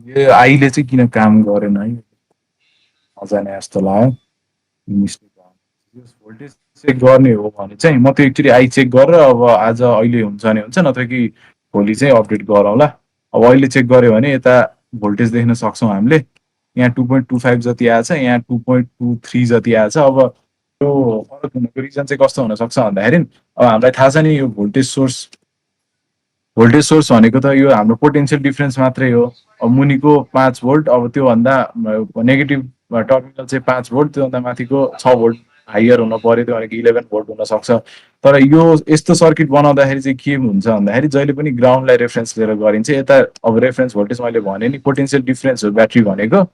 यो आईले चाहिँ किन काम गरेन है, नजाने जस्तो लाग्यो। भोल्टेज चेक गर्ने हो भने चाहिँ म त्यो एक्चुली आई चेक गरेर अब आज अहिले हुन्छ भने हुन्छ, नत्र कि भोलि चाहिँ अपडेट गरौँला। अब अहिले चेक गऱ्यो भने यता भोल्टेज देख्न सक्छौँ हामीले, यहाँ 2.25 जति आएछ, यहाँ 2.23 जति आएछ। अब यो फरक हुनुको रिजन चाहिँ कस्तो हुनसक्छ भन्दाखेरि अब हामीलाई थाहा छ नि, यो भोल्टेज सोर्स भनेको त यो हाम्रो पोटेन्सियल डिफ्रेन्स मात्रै हो। अब मुनिको 5 भोल्ट, अब त्योभन्दा नेगेटिभ टर्मिनल चाहिँ 5 भोल्ट, त्योभन्दा माथिको 6 भोल्ट हायर हुन पर्यो, त्यो भनेको 11 भोल्ट हुनसक्छ। तर यो यस्तो सर्किट बनाउँदाखेरि चाहिँ के हुन्छ भन्दाखेरि जहिले पनि ग्राउन्डलाई रेफरेन्स लिएर गरिन्छ। यता अब रेफरेन्स भोल्टेज मैले भने नि पोटेन्सियल डिफ्रेन्स हो ब्याट्री भनेको,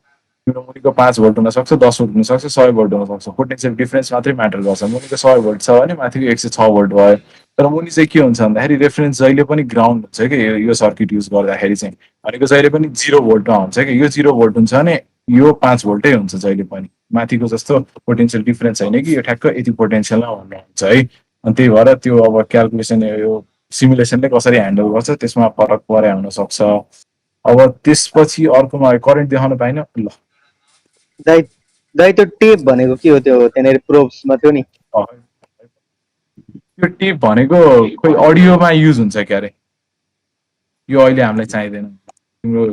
तिम्रो मुनिको 5 भोल्ट हुनसक्छ, 10 भोल्ट हुनसक्छ, 100 भोल्ट हुनसक्छ, पोटेन्सियल डिफ्रेन्स मात्रै म्याटर गर्छ। मुनिको 100 भोल्ट छ भने माथिको 106 भोल्ट भयो। तर मुनि चाहिँ के हुन्छ भन्दाखेरि रेफरेन्स जहिले पनि ग्राउन्ड हुन्छ कि यो सर्किट युज गर्दाखेरि चाहिँ, भनेको जहिले पनि 0 भोल्टमा हुन्छ कि, यो 0 भोल्ट हुन्छ भने यो 5 भोल्टै हुन्छ जहिले पनि, माथिको जस्तो पोटेन्सियल डिफ्रेन्स छैन कि यो ठ्याक्क यति पोटेन्सियलमा भन्नुहुन्छ है। अनि त्यही भएर त्यो अब क्यालकुलेसन यो सिमुलेसनले कसरी ह्यान्डल गर्छ त्यसमा फरक परे हुनसक्छ। अब त्यसपछि अर्कोमा करेन्ट देखाउन पाइन ल। दाइ दाइ त्यो टेप भनेको के हो, त्यो त्यहाँनिर प्रोब्समा थियो नि? यो टेप भनेको खोइ अडियोमा युज हुन्छ क्या अरे, यो अहिले हामीलाई चाहिँदैन। तिम्रो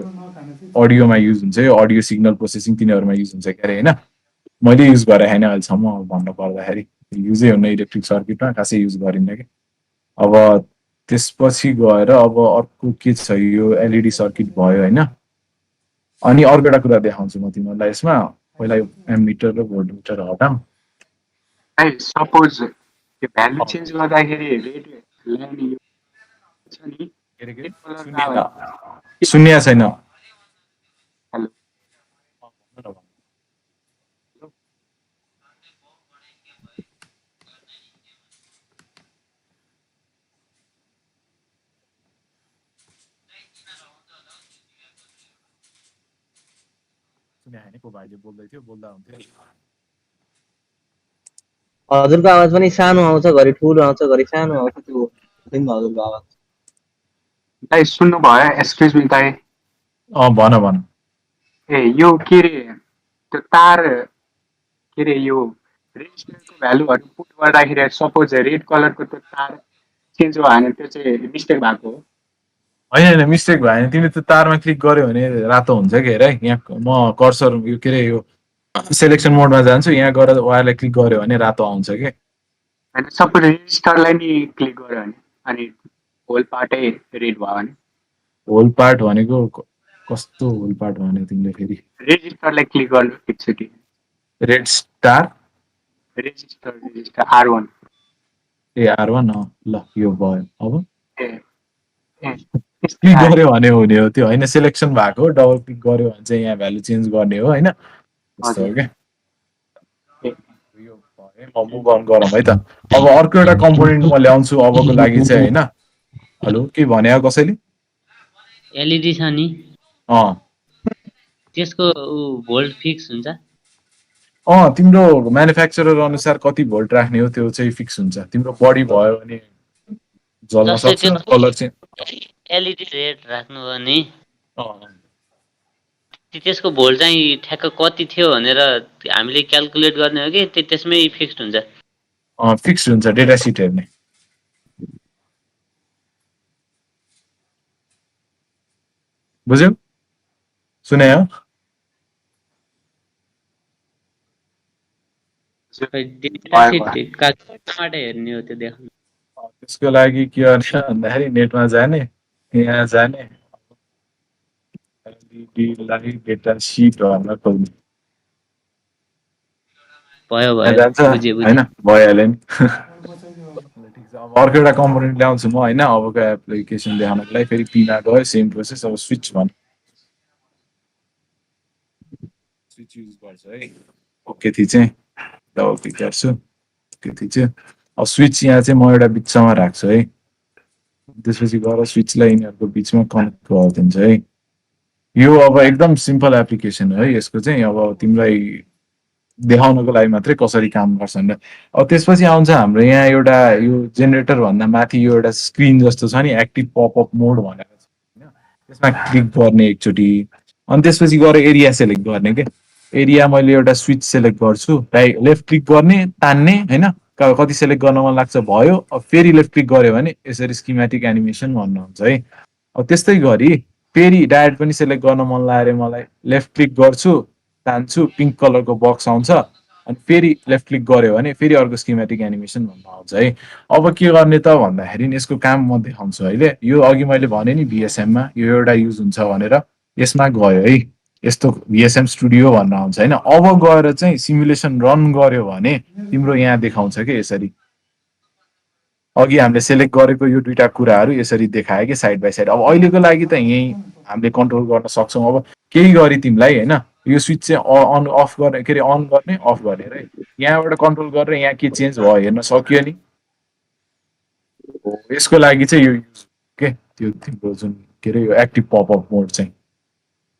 अडियोमा युज हुन्छ, यो अडियो सिग्नल प्रोसेसिङ तिनीहरूमा युज हुन्छ क्या अरे होइन। मैले युज गरेँ होइन अहिलेसम्म, भन्नु पर्दाखेरि युजै हुन्न इलेक्ट्रिक सर्किटमा, खासै युज गरिन्न कि। अब त्यसपछि गएर अब अर्को के छ, यो एलइडी सर्किट भयो होइन। अनि अर्को एउटा कुरा देखाउँछु म तिमीहरूलाई यसमा। पहिला यो एमिटर र भोल्टमिटर हटाऊँ। सपोज त्यो भ्यालु चेन्ज गर्दाखेरि रेड ल्याउने छ नि, सुन्या छैन। हेलो अर्को भाइले बोल्दै थियो बोल्दा हुन्थ्यो। हजुरको आवाज पनि सानो आउँछ, घरि ठुलो आउँछ, घरि सानो आउँछ, त्यो हुँदैन हजुरको आवाज। दाइ सुन्नु भयो? एक्सक्युज मी दाइ। भन भन। ए यो के रे त्यो तार के रे यो रेजिस्टरको भ्यालुहरू पुट गर्दाखेरि सपोज रेड कलरको त्यो तार चेन्ज भयो भने त्यो चाहिँ मिस्टेक भएको हो? होइन मिस्टेक भयो भने तिमीले त्यो तारमा क्लिक गर्यो भने रातो हुन्छ के अरे। यहाँ म कर्सर यो के अरे यो सेलेक्सन मोडमा जान्छु, यहाँ गएर वायरलाई क्लिक गर्यो भने रातो आउँछ के। होइन सपोज रेजिस्टरलाई नि क्लिक गर्यो भने अनि होल पार्टै रेड भयो भने? होल पार्ट भनेको कस्तो होल पार्ट भने तिमीले फेरि? रेजिस्टरलाई क्लिक गर्नु एकचोटि। Red star resistor R1। ए R1 ल यो भयो। अब ए क्लिक गर्यो भने हुने हो त्यो, होइन सेलेक्सन भएको डबल क्लिक गर्यो भने चाहिँ यहाँ भ्यालु चेन्ज गर्ने हो, होइन त्यस्तो हो क्या। यो भयो, म मुभ अन गरौँ है त। अब अर्को एउटा कम्पोनेन्ट म ल्याउँछु अबको लागि चाहिँ, होइन। हेलो के भने कसैले? एलइडी छ नि त्यसको भोल्ट फिक्स हुन्छ? तिम्रो म्यानुफ्याक्चरर अनुसार कति भोल्ट राख्ने हो त्यो चाहिँ फिक्स हुन्छ। तिम्रो बढी भयो भने जल्न सक्छ, कलर चाहिँ एलइडी रेड राख्नु हो नि त्यसको भोल्ट चाहिँ ठ्याक्क कति थियो भनेर हामीले क्याल्कुलेट गर्ने हो कि त्यसमै फिक्स्ड हुन्छ? फिक्स्ड हुन्छ, डेटा सिट हेर्ने। बुझ्यौ? सुने हो? हेर्ने हो त्यो देख्नु। त्यसको लागि के गर्ने भन्दाखेरि नेटमा जाने, यहाँ जाने, एलइडीलाई डेटा सिट भनेर खोल्ने। भयो जान्छ होइन, भइहाल्यो नि। अब अर्को एउटा कम्पोनेन्ट ल्याउँछु म, होइन अबको एप्लिकेसन देखाउनको लागि। फेरि पिमा गयो, सेम प्रोसेस। अब स्विच भन्, स्विच युज गर्छ है। ओके थिचेँ, डबल क्लिक गर्छु, ओके थिचेँ। अब स्विच यहाँ चाहिँ म एउटा बिचमा राख्छु है। त्यसपछि गएर स्विचलाई यिनीहरूको बिचमा कनेक्ट गरिदिन्छ है। यो अब एकदम सिम्पल एप्लिकेसन हो है यसको चाहिँ। अब तिमीलाई देखाउनको लागि मात्रै कसरी काम गर्छ भनेर। अब त्यसपछि आउँछ हाम्रो यहाँ एउटा यो जेनेरेटर भन्दा माथि यो एउटा स्क्रिन जस्तो छ नि, एक्टिभ पपअप मोड भनेर छ, होइन। त्यसमा क्लिक गर्ने एकचोटि, अनि त्यसपछि गएर एरिया सेलेक्ट गर्ने के। एरिया मैले एउटा स्विच सेलेक्ट गर्छु, लेफ्ट क्लिक गर्ने, तान्ने, होइन कति सेलेक्ट गर्न मन लाग्छ भयो। अब फेरि लेफ्ट क्लिक गर्यो भने यसरी स्किमेटिक एनिमेसन भन्नुहुन्छ है। अब त्यस्तै गरी फेरि डायरेक्ट पनि सेलेक्ट गर्न मन लाग्यो मलाई, लेफ्ट क्लिक गर्छु, तान्छु, पिङ्क कलरको बक्स आउँछ, अनि फेरि लेफ्ट क्लिक गर्यो भने फेरि अर्को स्किमेटिक एनिमेसन भन्नु आउँछ है। अब के गर्ने त भन्दाखेरि यसको काम म देखाउँछु अहिले। यो अघि मैले भने नि VSM-मा यो एउटा युज हुन्छ भनेर, यसमा गयो है, यस्तो VSM स्टुडियो भन्न आउँछ होइन। अब गएर चाहिँ सिमुलेसन रन गर्यो भने तिम्रो यहाँ देखाउँछ कि यसरी। अघि हामीले सेलेक्ट गरेको यो दुईटा कुराहरू यसरी देखायो कि साइड बाई साइड। अब अहिलेको लागि त यहीँ हामीले कन्ट्रोल गर्न सक्छौँ। अब केही गरी तिमीलाई, होइन यो स्विच चाहिँ अन अफ गर्ने, के अरे अन गर्ने अफ गरेर है, यहाँबाट कन्ट्रोल गरेर यहाँ के चेन्ज भयो हेर्न सकियो नि। यसको लागि चाहिँ यो युज के त्यो तिम्रो जुन के अरे यो एक्टिभ पपअप मोड चाहिँ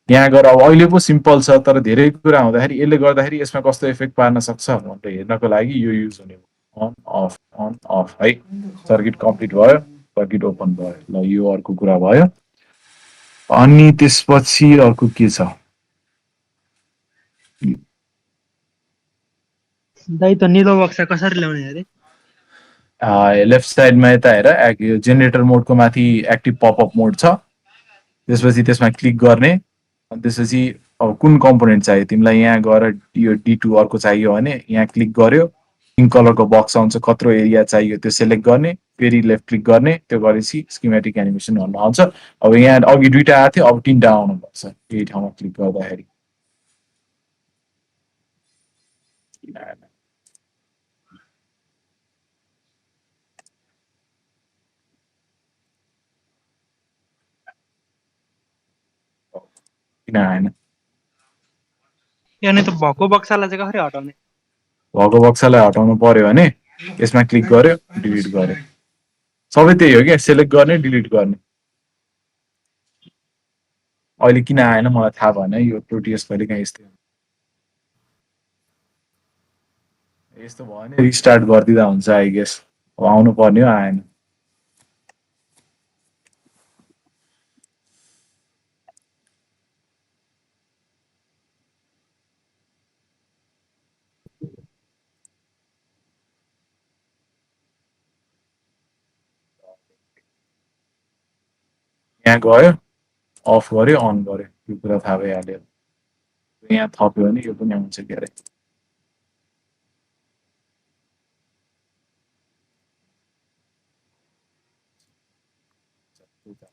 यहाँ गएर। अब अहिले पो सिम्पल छ, तर धेरै कुरा हुँदाखेरि यसले गर्दाखेरि यसमा कस्तो इफेक्ट पार्न सक्छ भनेर हेर्नको लागि यो युज हुने। अन अफ है, सर्किट कम्प्लिट भयो, सर्किट ओपन भयो। ल यो अर्को कुरा भयो। अनि त्यसपछि अर्को के छ? दाइ त निलो बक्सा कसरी ल्याउने अरे? लेफ्ट साइडमा यता हेर, यो जेनेरेटर मोडको माथि एक्टिभ पपअप मोड छ, त्यसपछि त्यसमा क्लिक गर्ने। अनि त्यसपछि अब कुन कम्पोनेन्ट चाहियो तिमीलाई, यहाँ गएर यो D2 अर्को चाहियो भने यहाँ क्लिक गर्यो, पिङ्क कलरको बक्स आउँछ, कत्रो एरिया चाहियो त्यो सेलेक्ट गर्ने, फेरि लेफ्ट क्लिक गर्ने, त्यो गरेपछि स्किमेटिक एनिमेसन भन्नु आउँछ। अब यहाँ अघि दुईटा आएको थियो, अब तिनवटा आउनुपर्छ यही ठाउँमा क्लिक गर्दाखेरि। किन आएन? यानी त भएको बक्सालाई चाहिँ कसरी हटाउने? भएको बक्सालाई हटाउनु पर्यो भने यसमा क्लिक गर्यो, डिलिट गर्यो, सबै त्यही हो क्या, सेलेक्ट गर्ने, डिलिट गर्ने। अहिले किन आएन मलाई थाहा भएन, यो प्रोटियस कहिले काहीँ यस्तै यस्तो भयो भने रिस्टार्ट गरिदिँदा हुन्छ आई गेस। अब आउनु पर्ने हो, आएन। यहाँ गयो, अफ गर्यो, अन गर्यो, यो कुरा थाहा भइहाल्यो। यहाँ थप्यो भने यो पनि आउँछ के अरे।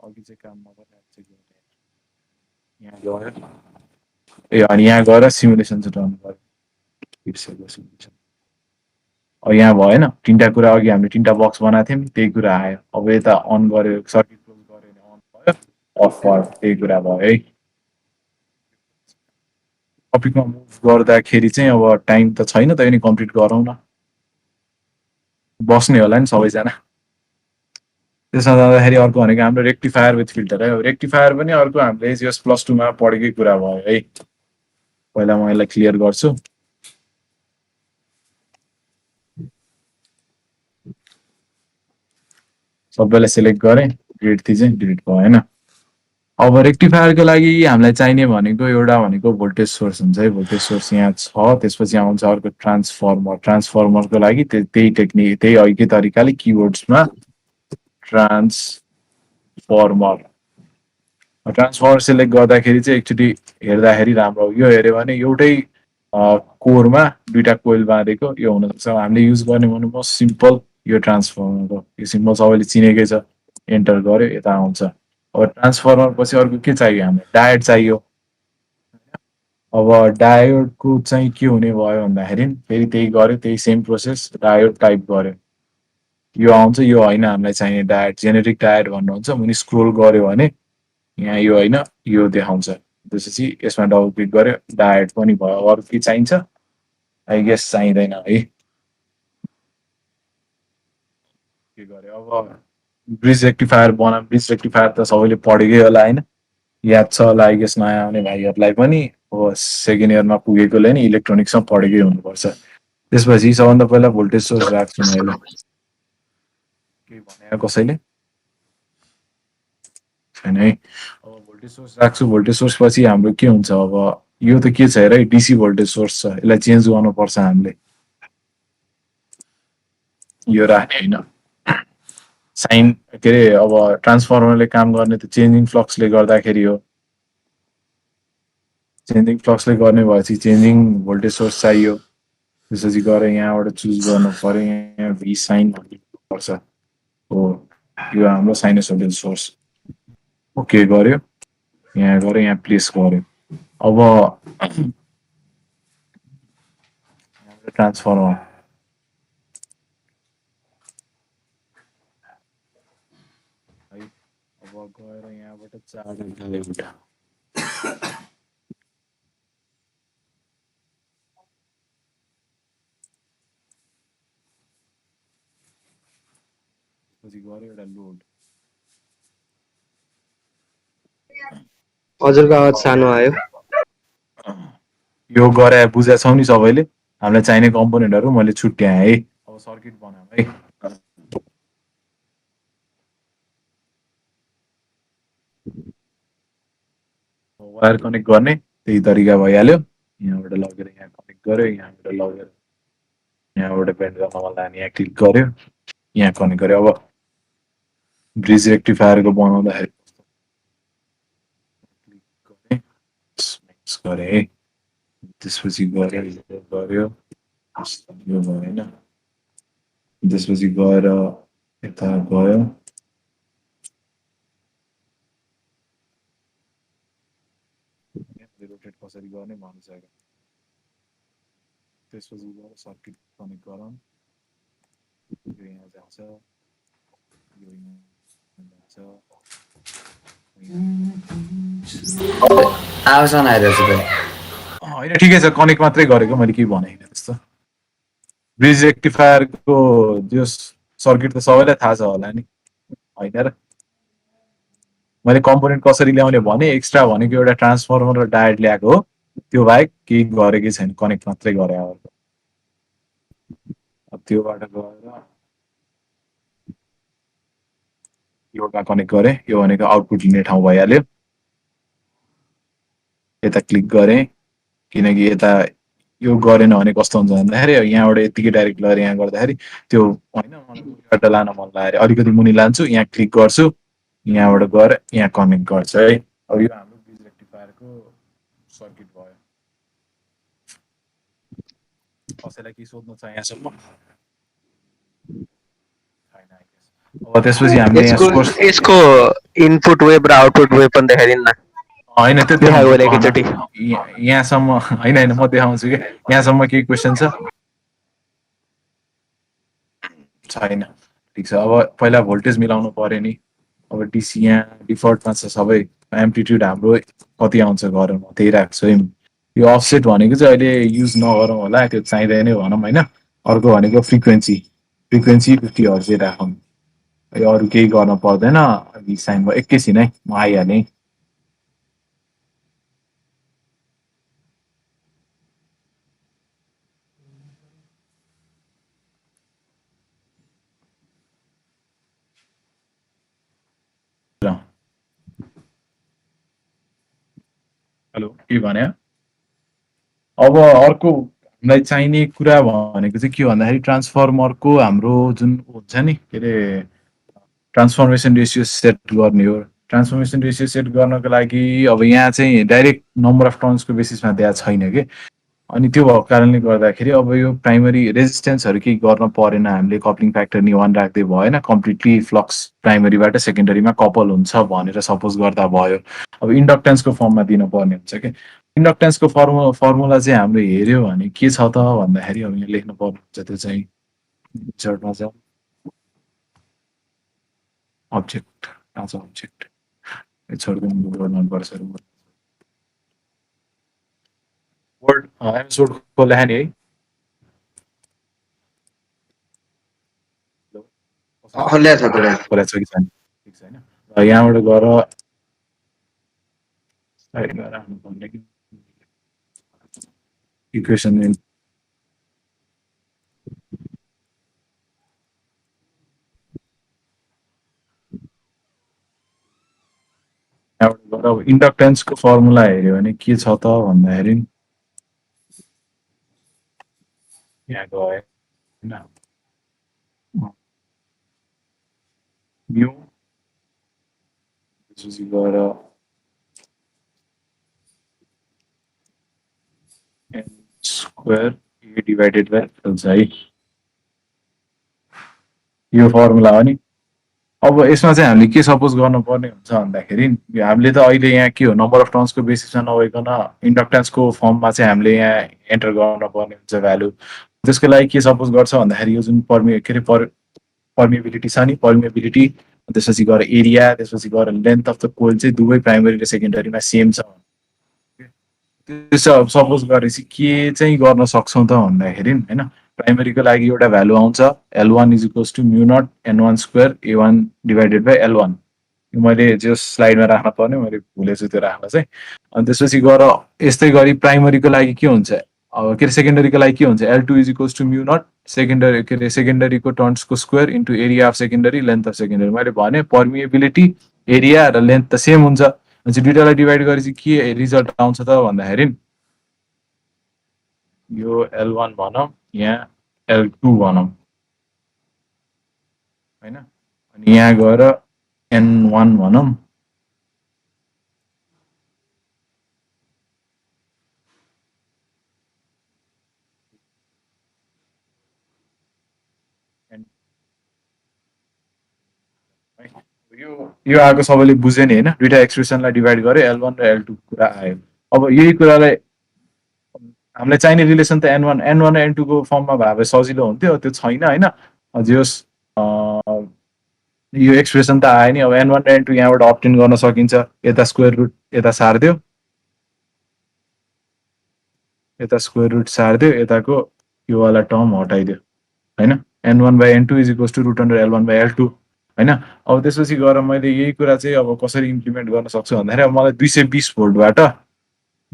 अघि चाहिँ काम नगरिरहेको छ। यहाँ गयो, ए अनि यहाँ गएर सिमुलेसन चाहिँ रन गर्यो। बिर्सेको सिमुलेसन। अब यहाँ भएन, तिनवटा कुरा अघि हामीले तिनवटा बक्स बनाएको थियौँ, त्यही कुरा आयो। अब यता अन गर्यो, सर्किट क्लोज गर्यो भने अन भयो, अफ भयो, त्यही कुरा भयो है। टपिकमा मुभ गर्दाखेरि चाहिँ अब टाइम त छैन, त पनि कम्प्लिट गरौँ न। बस्ने होला नि सबैजना। त्यसमा जाँदाखेरि अर्को भनेको हाम्रो रेक्टिफायर विथ फिल्टर है। रेक्टिफायर पनि अर्को हामीले एजिएस +2 मा पढेकै कुरा भयो है। पहिला म यसलाई क्लियर गर्छु। सबैलाई सिलेक्ट गरेँ, डिलिट थिचेँ, डिलिट भयो होइन। अब रेक्टिफायरको लागि हामीलाई चाहिने भनेको एउटा भनेको भोल्टेज सोर्स हुन्छ है। भोल्टेज सोर्स यहाँ छ, त्यसपछि आउँछ अर्को ट्रान्सफर्मर। ट्रान्सफर्मरको लागि त्यही टेक्निक, त्यही अघिकै तरिकाले किवर्ड्समा ट्रान्सफर्मर सिलेक्ट गर्दाखेरि चाहिँ एकचोटि हेर्दाखेरि राम्रो। यो हेऱ्यो भने एउटै कोरमा दुईटा कोइल बाँधेको यो हुनसक्छ। हामीले युज गर्ने भन्नु मोस्ट सिम्पल यो ट्रान्सफर्मरको, यो सिम्पल सबैले चिनेकै छ। एन्टर गर्यो, यता आउँछ। अब ट्रान्सफर्मर पछि अर्को के चाहियो, हामीलाई डायोड चाहियो। अब डायोडको चाहिँ के हुने भयो भन्दाखेरि फेरि त्यही गर्यो, त्यही सेम प्रोसेस, डायोड टाइप गर्यो, यो आउँछ। यो होइन हामीलाई चाहिने डायोड, जेनेरिक डायोड भन्नुहुन्छ। मुनि स्क्रोल गर्यो भने यहाँ यो होइन, यो देखाउँछ। त्यसपछि यसमा डबल क्लिक गर्यो, डायोड पनि भयो। अरू के चाहिन्छ, आई गेस चाहिँदैन है। के गर्यो अब ब्रिज रेक्टिफायर बना। ब्रिज रेक्टिफायर त सबैले पढेकै होला होइन, याद छ होला आई गेस। नयाँ आउने भाइहरूलाई पनि अब सेकेन्ड इयरमा पुगेकोले नि इलेक्ट्रोनिक्समा पढेकै हुनुपर्छ। त्यसपछि सबभन्दा पहिला भोल्टेज सोर्स राख्छु मैले। केही भने कसैले छैन है। अब भोल्टेज सोर्स राख्छु। भोल्टेज सोर्स पछि हाम्रो के हुन्छ, अब यो त के छ हेर, डिसी भोल्टेज सोर्स छ, यसलाई चेन्ज गर्नुपर्छ हामीले। यो राख्ने होइन, साइन के अरे। अब ट्रान्सफर्मरले काम गर्ने त चेन्जिङ फ्लक्सले गर्दाखेरि हो। चेन्जिङ फ्लक्सले गर्ने भएपछि चेन्जिङ भोल्टेज सोर्स चाहियो। त्यसपछि गएर यहाँबाट चुज गर्नु पर्यो, यहाँ भी साइन भन्नुपर्छ हो। यो हाम्रो साइनसोइडल सोर्स। ओके गर्यो, यहाँ गएर यहाँ प्लेस गर्यो। अब ट्रान्सफर्मर है। अब गएर यहाँबाट चार्ज एउटा गऱ्यो एउटा लोड। हजुरको आवाज सानो आयो। यो गरे बुझेछौ नि सबैले। हामीलाई चाहिने कम्पोनेन्टहरू मैले छुट्याएँ है। अब सर्किट बनाऊँ है। वायर कनेक्ट गर्ने त्यही तरिका भइहाल्यो। यहाँबाट लगेर यहाँ कनेक्ट गर्यो, यहाँबाट लगेर यहाँबाट बेन्ड गर्नमा लाने, यहाँ क्लिक गर्यो, यहाँ कनेक्ट गर्यो। अब ब्रिज रेक्टिफायरको बनाउँदाखेरि गरे है। त्यसपछि गएर यो गर्यो, यो भएन। त्यसपछि गएर यता गयो, रोटेट कसरी गर्ने भनिसक्यो। त्यसपछि गएर सर्किट कनेक्ट गरौँ। यो यहाँ जान्छ, यो यहाँ जान्छ। आवाज आइरहेको छ होइन, ठिकै छ, कनेक्ट मात्रै गरेको, मैले केही भनेको त्यस्तो। ब्रिज रेक्टिफायरको त्यो सर्किट त सबैलाई थाहा छ होला नि होइन र। मैले कम्पोनेन्ट कसरी ल्याउने भने एक्स्ट्रा भनेको एउटा ट्रान्सफर्मर र डायोड ल्याएको हो। त्यो बाहेक केही गरेकै छैन, कनेक्ट मात्रै गरे। त्योबाट गएर योमा कनेक्ट गरेँ, यो भनेको आउटपुट लिने ठाउँ भइहाल्यो। यता क्लिक गरेँ किनकि यता यो गरेन भने कस्तो हुन्छ भन्दाखेरि यहाँबाट यतिकै डाइरेक्ट लगेर यहाँ गर्दाखेरि त्यो होइन मलाई मुनिबाट लान मन लाग्यो अलिकति मुनि लान्छु, यहाँ क्लिक गर्छु, यहाँबाट गएर यहाँ कनेक्ट गर्छ है। अब यो हाम्रो ब्रिज रेक्टिफायरको सर्किट भयो। कसैलाई के सोध्नु छ यहाँसम्म? अब त्यसपछि हामीले यसको इनपुट वेब र आउटपुट वेब पनि देखाइदिनु न। होइन त्यो देखाएको बेला एकैचोटि यहाँसम्म होइन म देखाउँछु कि यहाँसम्म केही क्वेसन छैन? ठिक छ। अब पहिला भोल्टेज मिलाउनु पर्यो नि। अब डिसी यहाँ डिफल्टमा छ सबै, एम्प्लिट्युड हाम्रो कति आउँछ गरौँ त्यही राख्छु है। यो अफसेट भनेको चाहिँ अहिले युज नगरौँ होला, त्यो चाहिँदैन भनौँ होइन। अर्को भनेको फ्रिक्वेन्सी 50 हर्ज राखौँ, अरू केही गर्न पर्दैन। साइन भयो एकैछिन है, म आइहालेँ। हेलो के भन्यो? अब अर्को हामीलाई चाहिने कुरा भनेको चाहिँ के भन्दाखेरि ट्रान्सफर्मरको हाम्रो जुन हुन्छ नि के अरे ट्रान्सफर्मेसन रेसियो सेट गर्ने हो। ट्रान्सफर्मेसन रेसियो सेट गर्नको लागि अब यहाँ चाहिँ डाइरेक्ट नम्बर अफ टर्न्सको बेसिसमा दिएको छैन कि, अनि त्यो भएको कारणले गर्दाखेरि अब यो प्राइमरी रेजिस्टेन्सहरू केही गर्न परेन। हामीले कप्लिङ फ्याक्टर नि 1 राख्दै भएन, कम्प्लिटली फ्लक्स प्राइमरीबाट सेकेन्डरीमा कपल हुन्छ भनेर सपोज गर्दा भयो। अब इन्डक्टेन्सको फर्ममा दिन पर्ने हुन्छ कि इन्डक्टेन्सको फर्मुला चाहिँ हाम्रो हेऱ्यो भने के छ त भन्दाखेरि अब यहाँ लेख्नु पर्ने हुन्छ। त्यो चाहिँ इन्सर्टमा जाउँ, अब्जेक्ट आज अब्जेक्ट छोडिदिनु मनपर्छ वर्ड एमएस वर्डको लेख्ने है। खोलेको छ कि छैन? ठिक छैन। र यहाँबाट गएर साइड गएर राख्नु पर्ने कि इक्वेसन यहाँबाट गएर अब इन्डक्टेन्सको फर्मुला हेऱ्यो भने के छ त भन्दाखेरि यहाँ गयो होइन, म्यू त्यसपछि गएर n square a divided by l छ है, यो फर्मुला हो नि। अब यसमा चाहिँ हामीले के सपोज गर्नुपर्ने हुन्छ भन्दाखेरि हामीले त अहिले यहाँ के हो नम्बर अफ टर्न्सको बेसिसमा नभइकन इन्डक्टेन्सको फर्ममा चाहिँ हामीले यहाँ एन्टर गर्नुपर्ने हुन्छ भ्यालु। त्यसको लागि के सपोज गर्छ भन्दाखेरि यो जुन पर्मिएबिलिटी छ नि, पर्मिएबिलिटी त्यसपछि गएर एरिया त्यसपछि गएर लेन्थ अफ द कोइल चाहिँ दुवै प्राइमरी र सेकेन्डरीमा सेम छ। त्यसो सपोज गरेपछि के चाहिँ गर्न सक्छौँ त भन्दाखेरि होइन, प्राइमरीको लागि एउटा भ्यालु आउँछ L1 is equals to mu naught N1 square A1 divided by L1। मैले जो स्लाइडमा राख्न पर्ने मैले भुलेछु त्यो राख्न चाहिँ। अनि त्यसपछि गएर यस्तै गरी प्राइमरीको लागि के हुन्छ अब के अरे सेकेन्डरीको लागि के हुन्छ L2 is equals to mu naught secondary के अरे सेकेन्डरीको टर्न्सको square into area of secondary length of secondary. मैले भने पर्मिएबिलिटी एरिया र लेन्थ त सेम हुन्छ, दुइटालाई डिभाइड गरेपछि के रिजल्ट आउँछ त भन्दाखेरि यो L1 भनौँ यहाँ L2 भनौँ होइन, अनि यहाँ गएर N1 भनौँ, यो आएको सबैले बुझ्यो नि होइन, दुईटा एक्सप्रेसनलाई डिभाइड गरे L1 र L2 कुरा आयो। अब यही कुरालाई हामीलाई चाहिने रिलेसन त N1 र N2 को फर्ममा भए सजिलो हुन्थ्यो, त्यो छैन होइन। हजुर यो एक्सप्रेसन त आयो नि। अब N1 र N2 यहाँबाट अब्टेन गर्न सकिन्छ, यता स्क्वायर रुट यता सारिदियो, यता स्क्वायर रुट सारिदियो, यताको यो वाला टर्म हटाइदियो होइन। N1 by N2 is equals to root under L1 by L2 होइन। अब त्यसपछि गएर मैले यही कुरा चाहिँ अब कसरी इम्प्लिमेन्ट गर्न सक्छु भन्दाखेरि अब मलाई 220 भोल्टबाट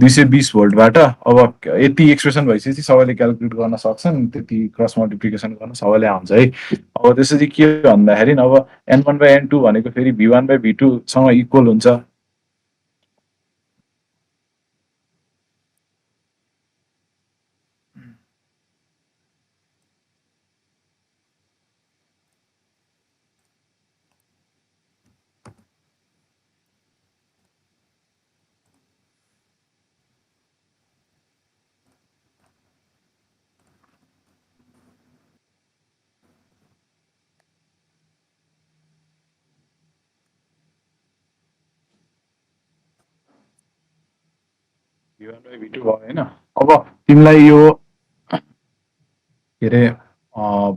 220 भोल्टबाट अब यति एक्सप्रेसन भइसकेपछि सबैले क्यालकुलेट गर्न सक्छन्, त्यति क्रस मल्टिप्लिकेसन गर्न सबैले आउँछ है। अब त्यसपछि के भन्दाखेरि अब N1/N2 भनेको फेरि V1/V2 सँग इक्वल हुन्छ। V1/V2 भयो होइन। अब तिमीलाई यो के अरे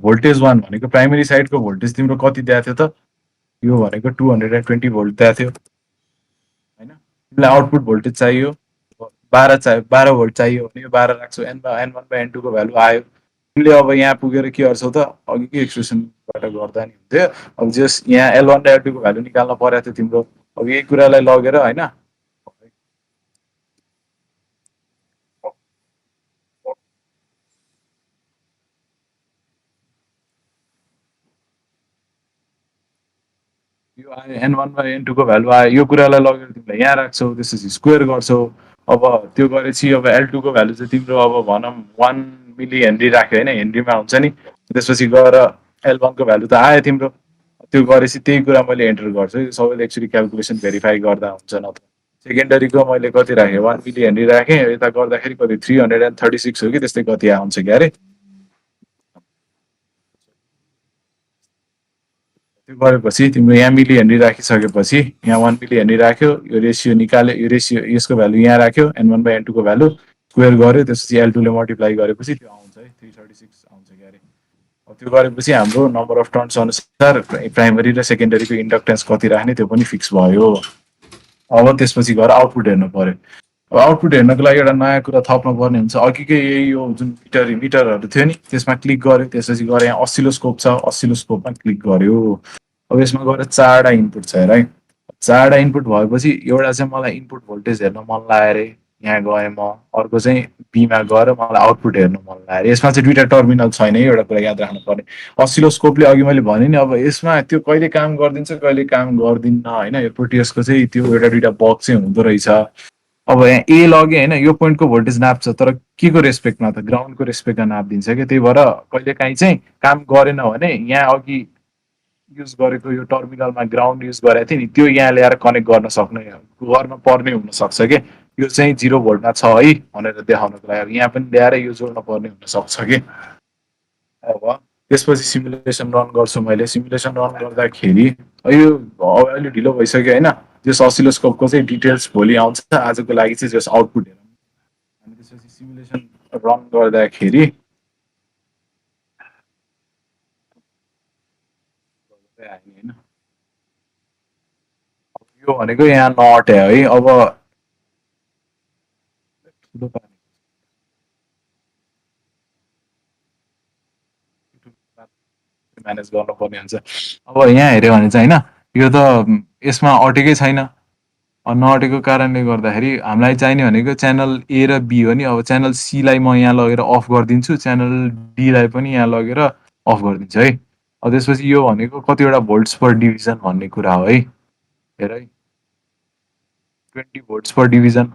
भोल्टेज 1 भनेको प्राइमेरी साइडको भोल्टेज तिम्रो कति दिएको थियो त? यो भनेको 220 भोल्ट दिएको थियो होइन। तिमीलाई आउटपुट भोल्टेज चाहियो 12 भोल्ट चाहियो भने यो 12 राख्छौ। N1/N2 को भ्यालु आयो। तिमीले अब यहाँ पुगेर के गर्छौ त? अघिकै एक्सप्रेसनबाट गर्दा नि हुन्थ्यो। अब जस यहाँ L1 र L2 को भ्यालु निकाल्न परेको थियो तिम्रो। अब यही कुरालाई लगेर होइन यो आयो N1/N2 को भ्यालु आयो। यो कुरालाई लगेर तिमीले यहाँ राख्छौ, त्यसपछि स्क्वायर गर्छौ। अब त्यो गरेपछि अब L2 को भ्यालु चाहिँ तिम्रो अब भनौँ 1 मिली हेनरी राख्यो होइन, हेनरीमा हुन्छ नि। त्यसपछि गएर L1 को भ्यालु त आयो तिम्रो। त्यो गरेपछि त्यही कुरा मैले एन्टर गर्छु। यो सबैले एक्चुअली क्यालकुलेसन भेरिफाई गर्दा हुन्छ। नत्र सेकेन्डरीको मैले कति राखेँ 1 मिली हेनरी राखेँ। यता गर्दाखेरि कति 336 हो कि त्यस्तै कति आउँछ क्या अरे। त्यो गरेपछि तिम्रो यहाँ मिली हेनरी राखिसकेपछि यहाँ 1 मिली हेनरी राख्यो। यो रेसियो निकाल्यो, यो रेसियो यसको भ्यालु यहाँ राख्यो N1/N2 को भ्यालु स्क्वायर गर्यो। त्यसपछि L2 ले मल्टिप्लाई गरेपछि त्यो आउँछ है 336 आउँछ क्या अरे। त्यो गरेपछि हाम्रो नम्बर अफ टर्न्स अनुसार प्राइमरी र सेकेन्डरीको इन्डक्टेन्स कति राख्ने त्यो पनि फिक्स भयो। अब त्यसपछि गएर आउटपुट हेर्नु पर्यो। अब आउटपुट हेर्नको लागि एउटा नयाँ कुरा थप्नु पर्ने हुन्छ। अघिकै यही यो जुन मिटरहरू थियो नि त्यसमा क्लिक गर्यो। त्यसपछि गएर यहाँ असिलोस्कोप छ, असिलोस्कोपमा क्लिक गर्यो। अब यसमा गएर 4वटा इनपुट छ हेर है। 4वटा इनपुट भएपछि एउटा चाहिँ मलाई इनपुट भोल्टेज हेर्न मन लाग्यो अरे, यहाँ गएँ म। अर्को चाहिँ बीमा गएर मलाई आउटपुट हेर्नु मन लाग्यो अरे। यसमा चाहिँ 2टा टर्मिनल छैन, एउटा कुरा याद राख्नु पर्ने। असिलोस्कोपले अघि मैले भने नि अब यसमा त्यो कहिले काम गरिदिन्छ कहिले काम गर्दिन्न होइन। यो प्रोटियसको चाहिँ त्यो एउटा 2टा बक्स चाहिँ हुँदो रहेछ। अब यहाँ ए लगे होइन, यो पोइन्टको भोल्टेज नाप्छ तर के को रेस्पेक्टमा त? ग्राउन्डको रेस्पेक्टमा नापिदिन्छ कि। त्यही भएर कहिले काहीँ चाहिँ काम गरेन भने यहाँ अघि युज गरेको यो टर्मिनलमा ग्राउन्ड युज गरेको थिएँ नि त्यो यहाँ ल्याएर कनेक्ट गर्न पर्ने हुनसक्छ कि। यो चाहिँ 0 भोल्टमा छ है भनेर देखाउनको लागि अब यहाँ पनि ल्याएर यो जोड्न पर्ने हुनसक्छ कि। अब त्यसपछि सिमुलेसन रन गर्छु मैले। सिमुलेसन रन गर्दाखेरि यो अब अहिले ढिलो भइसक्यो होइन। जस असिलोस्कोपको चाहिँ डिटेल्स भोलि आउँछ। आजको लागि चाहिँ जस आउटपुट हेरौँ। अनि त्यसपछि सिमुलेसन रन गर्दाखेरि होइन यो भनेको यहाँ नअट्यो है। अब म्यानेज गर्नुपर्ने हुन्छ। अब यहाँ हेऱ्यो भने चाहिँ होइन यो त यसमा अटेकै छैन। नअटेको कारणले गर्दाखेरि हामीलाई चाहिने भनेको च्यानल ए र बी हो नि। अब च्यानल सीलाई म यहाँ लगेर अफ गरिदिन्छु, च्यानल डीलाई पनि यहाँ लगेर अफ गरिदिन्छु है। अब त्यसपछि यो भनेको कतिवटा भोल्ट्स पर डिभिजन भन्ने कुरा हो है। हेर है 20 भोल्ट्स पर डिभिजन।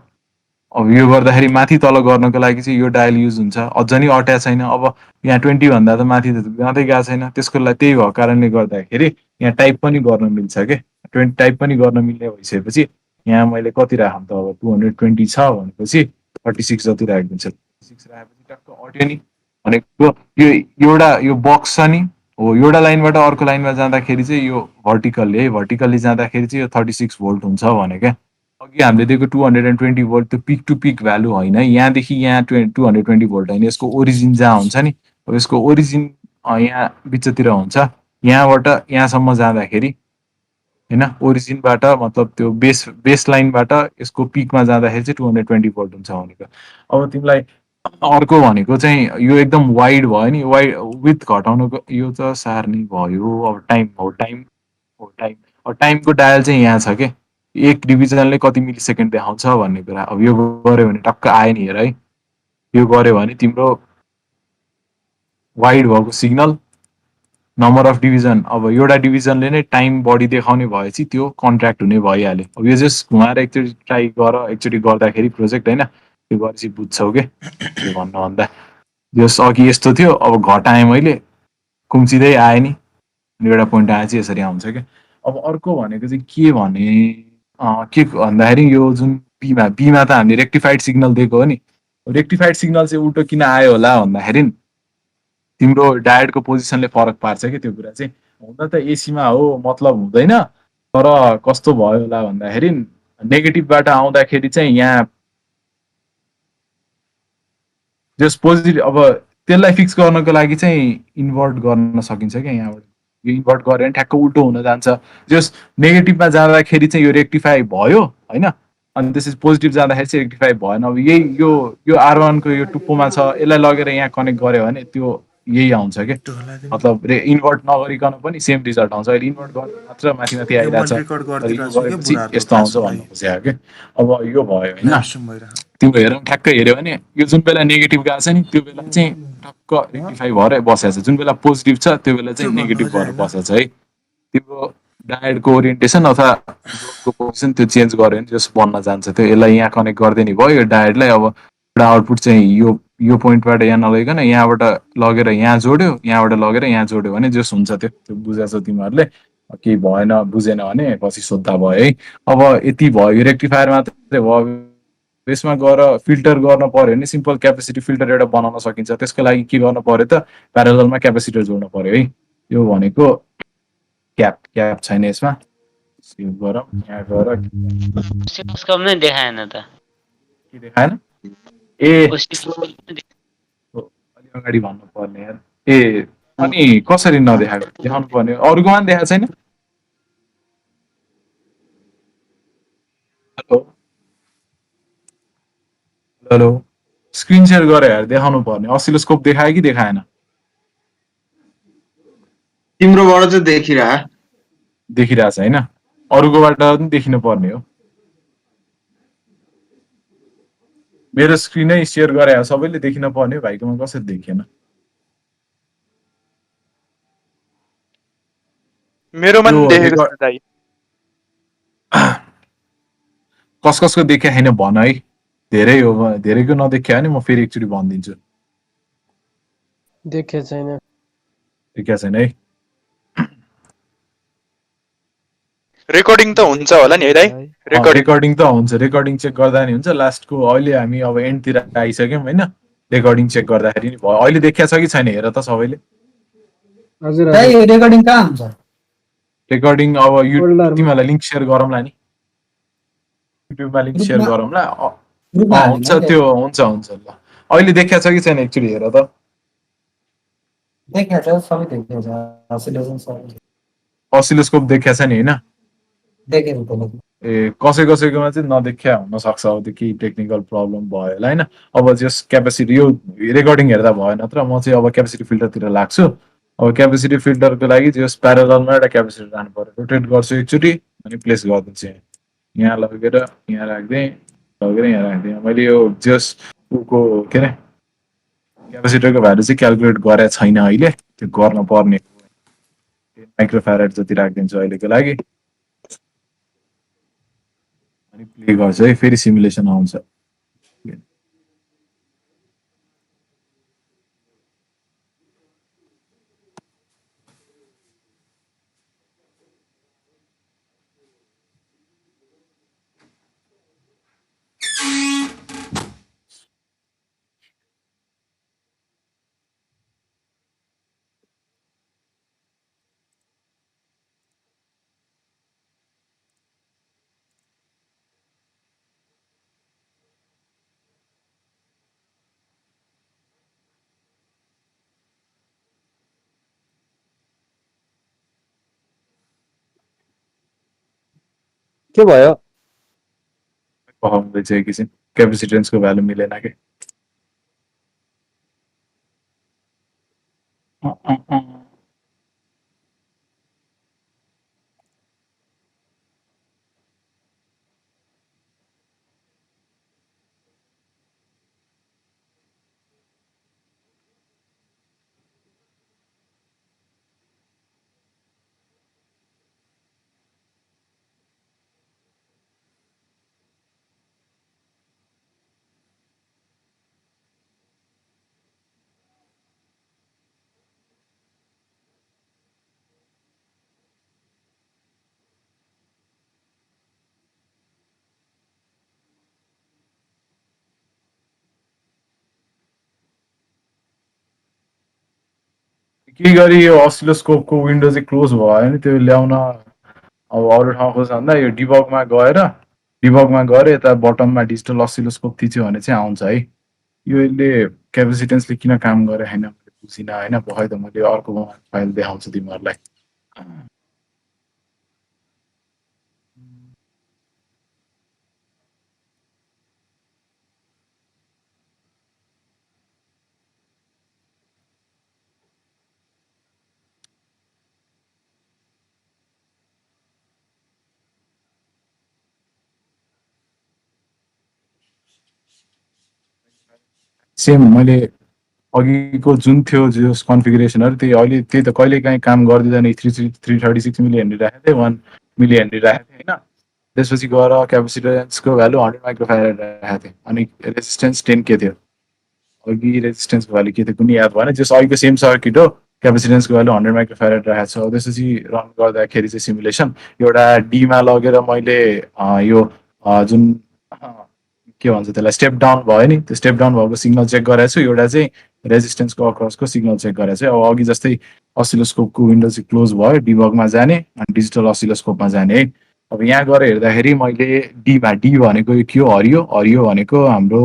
अब यो गर्दाखेरि माथि तल गर्नको लागि चाहिँ यो डायल युज हुन्छ। अझ नि अट्या छैन। अब यहाँ 20 भन्दा त माथि त जाँदै गएको छैन। त्यसको लागि त्यही भएको कारणले गर्दाखेरि यहाँ टाइप पनि गर्न मिल्छ के। 20 टाइप पनि गर्न मिल्ने भइसकेपछि यहाँ मैले कति राखौँ त? अब 220 छ भनेपछि 36 जति राखिदिन्छ। 36 राखेपछि टक्क अट्यो नि। भनेको यो एउटा यो बक्स छ नि हो, एउटा लाइनबाट अर्को लाइनमा जाँदाखेरि चाहिँ यो भर्टिकल्ली जाँदाखेरि चाहिँ यो 36 भोल्ट हुन्छ भने क्या। अघि हामीले दिएको 220 भोल्ट त्यो पिक टु पिक भ्यालु होइन। यहाँदेखि यहाँ 220 भोल्ट होइन, यसको ओरिजिन जहाँ हुन्छ नि। अब यसको ओरिजिन यहाँ बिचतिर हुन्छ। यहाँबाट यहाँसम्म जाँदाखेरि होइन ओरिजिनबाट मतलब त्यो बेस लाइनबाट यसको पिकमा जाँदाखेरि चाहिँ 220 भोल्ट हुन्छ भनेको। अब तिमीलाई अर्को भनेको चाहिँ यो एकदम वाइड भयो नि। वाइड विथ घटाउनुको यो त सार्ने भयो। अब टाइमको डायल चाहिँ यहाँ छ के। एक डिभिजनले कति मिली सेकेन्ड देखाउँछ भन्ने कुरा। अब यो गऱ्यो भने टक्क आयो नि हेर है, यो गऱ्यो भने तिम्रो वाइड भएको सिग्नल नम्बर अफ डिभिजन, अब एउटा डिभिजनले नै टाइम बढी देखाउने भएपछि त्यो कन्ट्र्याक्ट हुने भइहाल्यो। अब यो जस्ट घुमाएर एकचोटि ट्राई गर, एकचोटि गर्दाखेरि प्रोजेक्ट होइन, त्यो गरेपछि बुझ्छौ के के भन्नु भन्दा। जस अघि यस्तो थियो, अब घटाएँ मैले, कुम्चिँदै आयो नि, एउटा पोइन्ट आए चाहिँ यसरी आउँछ क्या। अब अर्को भनेको चाहिँ के भने के भन्दाखेरि यो जुन बीमा त हामीले रेक्टिफाइड सिग्नल दिएको हो नि, रेक्टिफाइड सिग्नल चाहिँ उल्टो किन आयो होला भन्दाखेरि तिम्रो डायोडको पोजिसनले फरक पार्छ कि त्यो कुरा चाहिँ। हुन त एसीमा हो मतलब हुँदैन, तर कस्तो भयो होला भन्दाखेरि नेगेटिभबाट आउँदाखेरि चाहिँ यहाँ जस पोजिटिभ, अब त्यसलाई फिक्स गर्नको लागि चाहिँ इन्भर्ट गर्न सकिन्छ क्या यहाँबाट। यो इन्भर्ट गऱ्यो भने ठ्याक्क उल्टो हुन जान्छ। जस नेगेटिभमा जाँदाखेरि चाहिँ यो रेक्टिफाई भयो होइन, अनि त्यसपछि पोजिटिभ जाँदाखेरि चाहिँ रेक्टिफाई भएन। अब यही यो R1 को यो टुप्पोमा छ, यसलाई लगेर यहाँ कनेक्ट गऱ्यो भने त्यो यही आउँछ क्या, मतलब इन्भर्ट नगरिकन पनि सेम रिजल्ट आउँछ। अहिले इन्भर्ट गरेर मात्र माथि माथि आइरहेछ, यस्तो आउँछ भन्नु खोजेको क्या। अब यो भयो होइन, तिम्रो हेरौँ ठ्याक्क हेऱ्यो भने यो जुन बेला नेगेटिभ गएको छ नि त्यो बेला चाहिँ टक्क रेक्टिफाई भएर बसेको छ, जुन बेला पोजिटिभ छ त्यो बेला चाहिँ नेगेटिभ भएर बसेको छ है। तिम्रो डायोडको ओरिएन्टेसन अथवा को पोजिसन त्यो चेन्ज गर्यो भने जस बन्न जान्छ। त्यो यसलाई यहाँ कनेक्ट गर्दै नि भयो यो डायोडलाई। अब एउटा आउटपुट चाहिँ यो पोइन्टबाट यहाँ नलगिकन यहाँबाट लगेर यहाँ जोड्यो, यहाँबाट लगेर यहाँ जोड्यो भने जस हुन्छ त्यो बुझाएको तिमीहरूले। केही भएन बुझेन भने पछि सोद्धा भयो है। अब यति भयो, रेक्टिफायर मात्रै भयो, यसमा गएर फिल्टर गर्न पर्यो भने सिम्पल क्यापेसिटी फिल्टर एउटा बनाउन सकिन्छ। त्यसको लागि के गर्नु पर्यो त, प्याराललमा क्यापेसिटर जोड्नु पर्यो है। यो भनेको क्याप छैन यसमा, सेभ गरौँ, यहाँ गएर ओसिलोस्कोप नै देखाएन त। के देखाएन? ए अलि अगाडि भन्नु पर्ने यार। ए अनि कसरी नदेखाएको, देखाउनु पर्ने, अरूकोमा पनि देखाएको छैन? हेलो हेलो, स्क्रिन सेयर गरेर हेर, देखाउनु पर्ने। असिलोस्कोप देखायो कि देखाएन? तिम्रोबाट चाहिँ देखिरहेछ होइन, अरूकोबाट पनि देखिनु पर्ने हो। मेरो स्क्रिनै सेयर गरे सबैले देखिन पर्ने, भाइकोमा कसरी देखिएन? मेरोमा नि देखेको छ दाइ। कसको देखे छैन भन है, धेरै हो, धेरैको नदेख्या भने म फेरि एकचोटि भनिदिन्छु। देखेको छैन, देखेको छैन है। रेकर्डिङ त हुन्छ होला नि है दाइ? रेकर्डिङ त हुन्छ, रेकर्डिङ चेक गर्दा नि हुन्छ। लास्टको अहिले हामी अब एन्डतिर आइसक्यौँ होइन, रेकर्डिङ चेक गर्दाखेरि नि भयो। अहिले देखिया छ कि छैन हेर त सबैले। हजुर दाइ रेकर्डिङ कहाँ हुन्छ? रेकर्डिङ अब तिमीहरूलाई लिङ्क सेयर गरौँला नि, युट्युबमा लिङ्क सेयर गरौँला। हुन्छ त्यो हुन्छ ल। अहिले देखिया छ कि छैन एकचोटि हेर त। देखिया छ, सबै देखिया छ, असिलोस्कोप देखिया छ नि होइन? देखेको त ए कसैकोमा चाहिँ नदेखिया हुनसक्छ, अब त्यो केही टेक्निकल प्रब्लम भयो होला होइन। अब जस क्यापेसिटी यो रेकर्डिङ हेर्दा भयो नत्र म चाहिँ अब क्यापेसिटी फिल्टरतिर लाग्छु। अब क्यापेसिटी फिल्टरको लागि जस प्याराललमा एउटा क्यापेसिटर जानु पर्यो, रोटेट गर्छु एकचोटि अनि प्लेस गरिदिन्छु। यहाँ लगेर यहाँ राख्दै, लगेर यहाँ राख्दै। मैले यो जस उको के अरे क्यापेसिटरको भ्यालु चाहिँ क्यालकुलेट गरेको छैन अहिले, त्यो गर्न पर्ने। माइक्रोफ्यारेड जति राखिदिन्छु अहिलेको लागि अनि प्ले गर्छु है, फेरि सिमुलेसन आउँछ। के भयो? पकाउँदैछ एकैछिन, क्यापेसिटेन्सको भ्यालु मिलेन के। के गरी यो असिलोस्कोपको विन्डो चाहिँ क्लोज भयो नि त्यो ल्याउन अब अरू ठाउँ खोज्दा भन्दा यो डिबगमा गएर यता बटममा डिजिटल असिलोस्कोप थिच्यो भने चाहिँ आउँछ है। यो यसले क्यापेसिटेन्सले किन काम गरे होइन मैले बुझिनँ होइन। भयो त मैले अर्को फाइल देखाउँछु तिमीहरूलाई। सेम मैले अघिको जुन थियो जो कन्फिगरेसनहरू त्यही त कहिलेकाहीँ काम गर्दिँदैन। 336 मिली हेनरी राखेको थिएँ, 1 मिली हेनरी राखेको थिएँ होइन। त्यसपछि गएर क्यापेसिटेन्सको भ्यालु 100 माइक्रोफ्यारेड राखेको थिएँ अनि रेजिस्टेन्स 10K थियो। अघि रेजिस्टेन्सको भ्यालु के थियो कुनै याद भएन। जस अघिको सेम सर्किट हो, क्यापेसिटेन्सको भ्यालु 100 माइक्रोफ्यारेड राखेको छ। त्यसपछि रन गर्दाखेरि चाहिँ सिमुलेसन एउटा डीमा लगेर मैले यो जुन के भन्छ त्यसलाई स्टेप डाउन भयो नि, त्यो स्टेप डाउन भएको सिग्नल चेक गरेको छु। एउटा चाहिँ रेजिस्टेन्सको अक्रसको सिग्नल चेक गरेको छु। अब अघि जस्तै असिलोस्कोपको विन्डो चाहिँ क्लोज भयो, डिबगमा जाने अनि डिजिटल असिलोस्कोपमा जाने है। अब यहाँ गएर हेर्दाखेरि मैले डीमा डी भनेको यो के हो, हरियो भनेको हाम्रो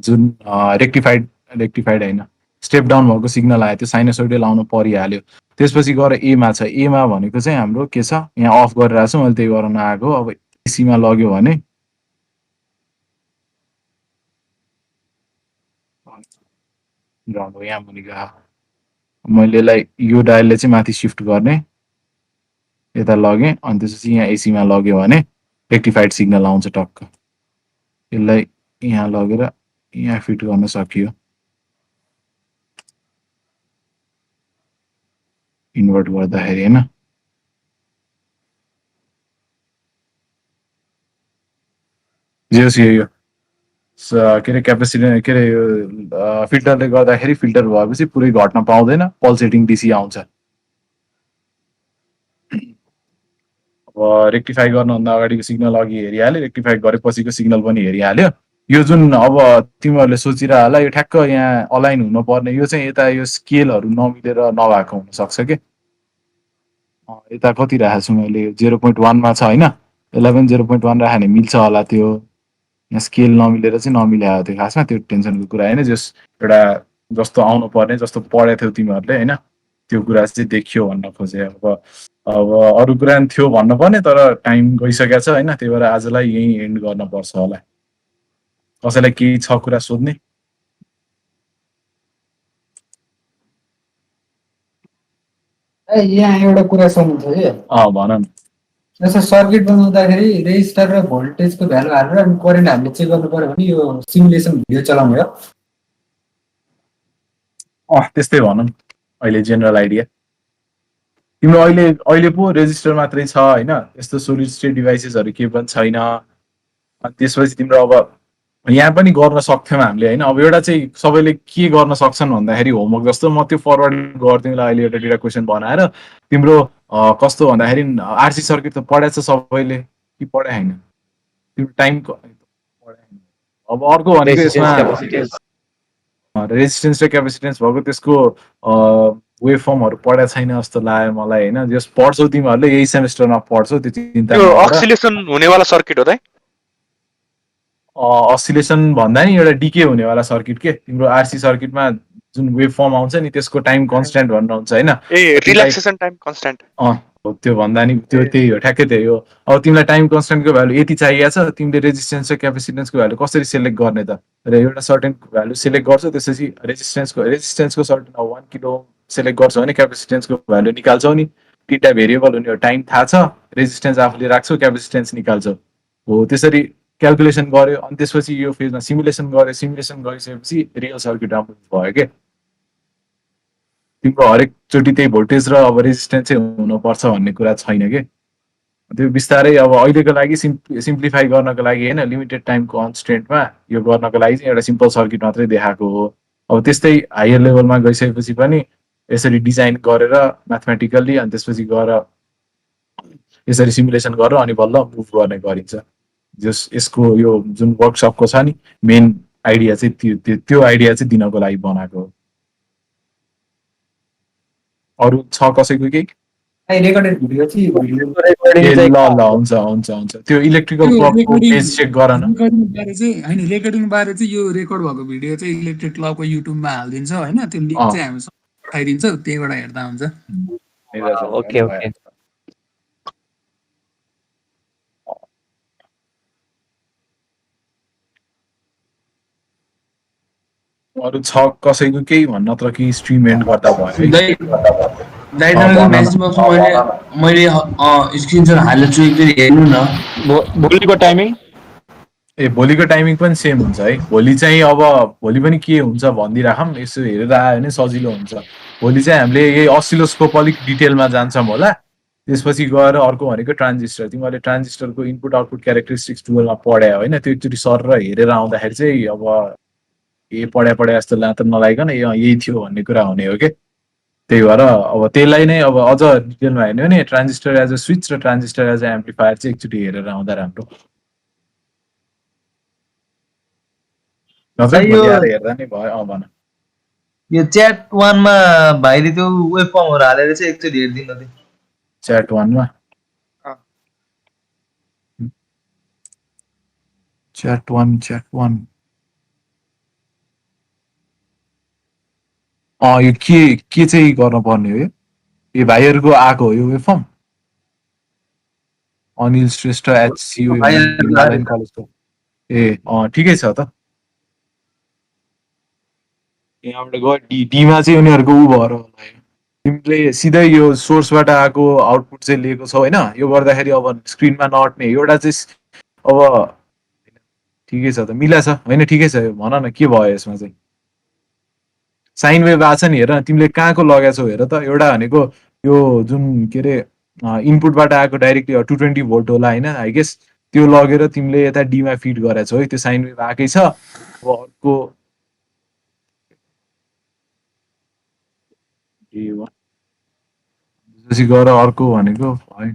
जुन रेक्टिफाइड होइन स्टेप डाउन भएको सिग्नल आयो, त्यो साइनोसोइडल लाउनु परिहाल्यो। त्यसपछि गएर एमा छ, एमा भनेको चाहिँ हाम्रो के छ, यहाँ अफ गरिरहेको छु मैले, त्यही गर्न आएको। अब एसीमा लग्यो भने यहाँ मुनिको मैले यसलाई यो डायलले चाहिँ माथि सिफ्ट गर्ने, यता लगेँ अनि त्यसपछि यहाँ एसीमा लग्यो भने रेक्टिफाइड सिग्नल आउँछ टक्क। यसलाई यहाँ लगेर यहाँ फिट गर्न सकियो, इन्भर्ट गर्दाखेरि होइन। यो के अरे क्यापेसिटी के अरे यो फिल्टरले गर्दाखेरि फिल्टर भएपछि पुरै घट्न पाउँदैन, पल्सेटिङ डिसी आउँछ। अब रेक्टिफाई गर्नुभन्दा अगाडिको सिग्नल अघि हेरिहाल्यो, रेक्टिफाई गरेपछिको सिग्नल पनि हेरिहाल्यो। यो जुन अब तिमीहरूले सोचिरह होला यो ठ्याक्क यहाँ अलाइन हुनुपर्ने, यो चाहिँ यता यो स्केलहरू नमिलेर नभएको हुनसक्छ कि। यता कति राखेको छु मैले 0.1मा छ होइन, 11 0.1 राख्यो भने मिल्छ होला। त्यो यहाँ स्केल नमिलेर चाहिँ नमिल्याएको थियो खासमा, त्यो टेन्सनको कुरा होइन। जस एउटा जस्तो आउनु पर्ने जस्तो पढेको थियौ तिमीहरूले होइन, त्यो कुरा चाहिँ देखियो भन्न खोजेँ। अब अरू कुरा थियो भन्नुपर्ने तर टाइम गइसकेको छ होइन, त्यही भएर आजलाई यहीँ एन्ड गर्नुपर्छ होला। कसैलाई केही छ कुरा सोध्ने? यहाँ एउटा कुरा सोध्नु थियो कि भन न। जस्तो सर्किट बनाउँदाखेरि रेजिस्टर र भोल्टेजको भ्यालु हालेर अनि करेन्ट हामीले चेक गर्नु पर्यो भने यो सिमुलेसन भिडियो चलाउने हो? त्यस्तै भनौँ अहिले जेनरल आइडिया। तिम्रो अहिले पो रेजिस्टर मात्रै छ होइन, यस्तो सोलिड स्टेट डिभाइसेसहरू केही पनि छैन। अनि त्यसपछि तिम्रो अब यहाँ पनि गर्न सक्थ्यौँ हामीले होइन। अब एउटा चाहिँ सबैले के गर्न सक्छन् भन्दाखेरि होमवर्क जस्तो म त्यो फरवर्ड गरिदिउँला अहिले एउटा डेटा क्वेसन बनाएर। तिम्रो कस्तो भन्दाखेरि आरसी सर्किट त पढाएछ सबैले कि पढाएन? तिम्रो टाइमको पढाएन। अब अर्को भनेको यसमा रेजिस्टेन्स र क्यापेसिटेन्स भएको त्यसको वेभ फर्महरू पढाएको छैन जस्तो लाग्यो मलाई होइन। जस पढ्छौ तिमीहरूले यही सेमेस्टरमा पढ्छौ, त्यो चिन्ता त्यो अक्सिलेसन हुनेवाला सर्किट हो त? असिलेसन भन्दा नि एउटा डिके हुनेवाला सर्किट के, तिम्रो आरसी सर्किटमा जुन वेभ फर्म आउँछ नि त्यसको टाइम कन्स्ट्यान्ट भन्नु हुन्छ होइन। रिल्याक्सेसन टाइम कन्स्ट्यान्ट त्यो भन्दा नि त्यो त्यही हो, ठ्याक्कै त्यही हो। अब तिमीलाई टाइम कन्स्ट्यान्टको भ्यालु यति चाहिएको छ, तिमीले रेजिस्टेन्स र क्यापेसिटेन्सको भ्यालु कसरी सेलेक्ट गर्ने त? र एउटा सर्टेन भ्यालु सेलेक्ट गर्छौ, त्यसपछि रेजिस्टेन्सको सर्टेन 1 किलो सेलेक्ट गर्छौ भने क्यापेसिटेन्सको भ्यालु निकाल्छौ नि। तीनटा भेरिएबल हुने हो, टाइम थाहा छ, रेजिस्टेन्स आफूले राख्छौ, क्यापेसिटेन्स निकाल्छौ हो। त्यसरी क्यालकुलेसन गर्यो अनि त्यसपछि यो फेजमा सिमुलेसन गर्यो, सिमुलेसन गरिसकेपछि रियल सर्किटमा भयो के। तिम्रो हरेकचोटि त्यही भोल्टेज र अब रेजिस्टेन्स चाहिँ हुनुपर्छ भन्ने कुरा छैन के। त्यो बिस्तारै अब अहिलेको लागि सिम्प्लिफाई गर्नको लागि होइन, लिमिटेड टाइम कन्स्टेन्टमा यो गर्नको लागि चाहिँ एउटा सिम्पल सर्किट मात्रै देखाएको हो। अब त्यस्तै हायर लेभलमा गइसकेपछि पनि यसरी डिजाइन गरेर म्याथमेटिकल्ली अनि त्यसपछि गएर यसरी सिमुलेसन गरेर अनि बल्ल मुभ गर्ने गरिन्छ। जस यसको यो जुन वर्कसपको छ नि मेन आइडिया चाहिँ त्यो आइडिया चाहिँ दिनको लागि बनाएको हो। अरू छ कसैको केही रेकर्डेड भिडियो चाहिँ ए ल ल हुन्छ हुन्छ हुन्छ त्यो इलेक्ट्रिकल क्लबको पेज चेक गर न रेकर्डिङ बारे चाहिँ होइन रेकर्डिङ बारे चाहिँ यो रेकर्ड भएको भिडियो चाहिँ इलेक्ट्रिक क्लबको युट्युबमा हालिदिन्छ होइन त्यो लिङ्क चाहिँ हामी पठाइदिन्छ त्यहीबाट हेर्दा हुन्छ ओके ओके अरू छ कसैको केही भन्न नत्र कि स्ट्रिम एन्ड गर्दा भयो मैले स्क्रिनसट हालेछु एकचोटि हेर्नु न भोलिको टाइमिङ ए भोलिको टाइमिङ पनि सेम हुन्छ है भोलि चाहिँ अब भोलि पनि के हुन्छ भनिदिइराखौँ यसो हेरेर आयो भने सजिलो हुन्छ भोलि चाहिँ हामीले यही असिलोस्कोप अलिक डिटेलमा जान्छौँ होला त्यसपछि गएर अर्को भनेको ट्रान्जिस्टर तिमीहरूले ट्रान्जिस्टरको इनपुट आउटपुट क्यारेक्टरिस्टिक्स टुवेल्भमा पढ्यो होइन त्यो एकचोटि सर र हेरेर आउँदाखेरि चाहिँ अब ए पढ्या जस्तो मात्र नलागिकन यही थियो भन्ने कुरा हुने हो कि त्यही भएर अब त्यसलाई नै अब अझ डिटेलमा हेर्ने हो भने ट्रान्जिस्टर एज अ स्विच र ट्रान्जिस्टर एज अ एम्प्लिफायर चाहिँ एकचोटि हेरेर आउँदा राम्रो हेर्दा नि भयो भन यो च्याट 1 मा भाइले त्यो वेब फर्महरु हालेर चाहिँ एकचोटि हेर्दिनु त च्याट 1 मा च्याट 1 यो के चाहिँ गर्न पर्ने हो यो भाइहरुको आको हो यो web firm Anil Shrestha HCU कलेजको ए ठिकै छ त यहाँबाट गयो डीमा चाहिँ उनीहरुको उ भएर होला तिमीले सिधै यो सोर्सबाट आएको आउटपुट चाहिँ लिएको छौ हैन यो गर्दाखेरि अब स्क्रिनमा नअट्ने एउटा चाहिँ अब ठिकै छ त मिला छ हैन ठिकै छ भन न के भयो यसमा चाहिँ साइन वेभ आछ नि हेर तिमीले कहाँको लगाएछौ हेर त एउटा भनेको यो जुन के रे इनपुटबाट आएको डाइरेक्टली 220 भोल्ट होला हैन आई गेस त्यो लगेर तिमीले यता डीमा फिड गरेछौ है त्यो साइन वेभ आकै छ अब अर्को जसरी गएर अर्को भनेको है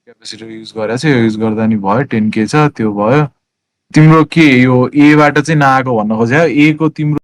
क्यापेसिटर युज गरेछ यो युज गर्दा नि भयो 10K छ त्यो भयो तिम्रो के यो ए बाट चाहिँ नआएको भन्न खोज्या ए को तिम्रो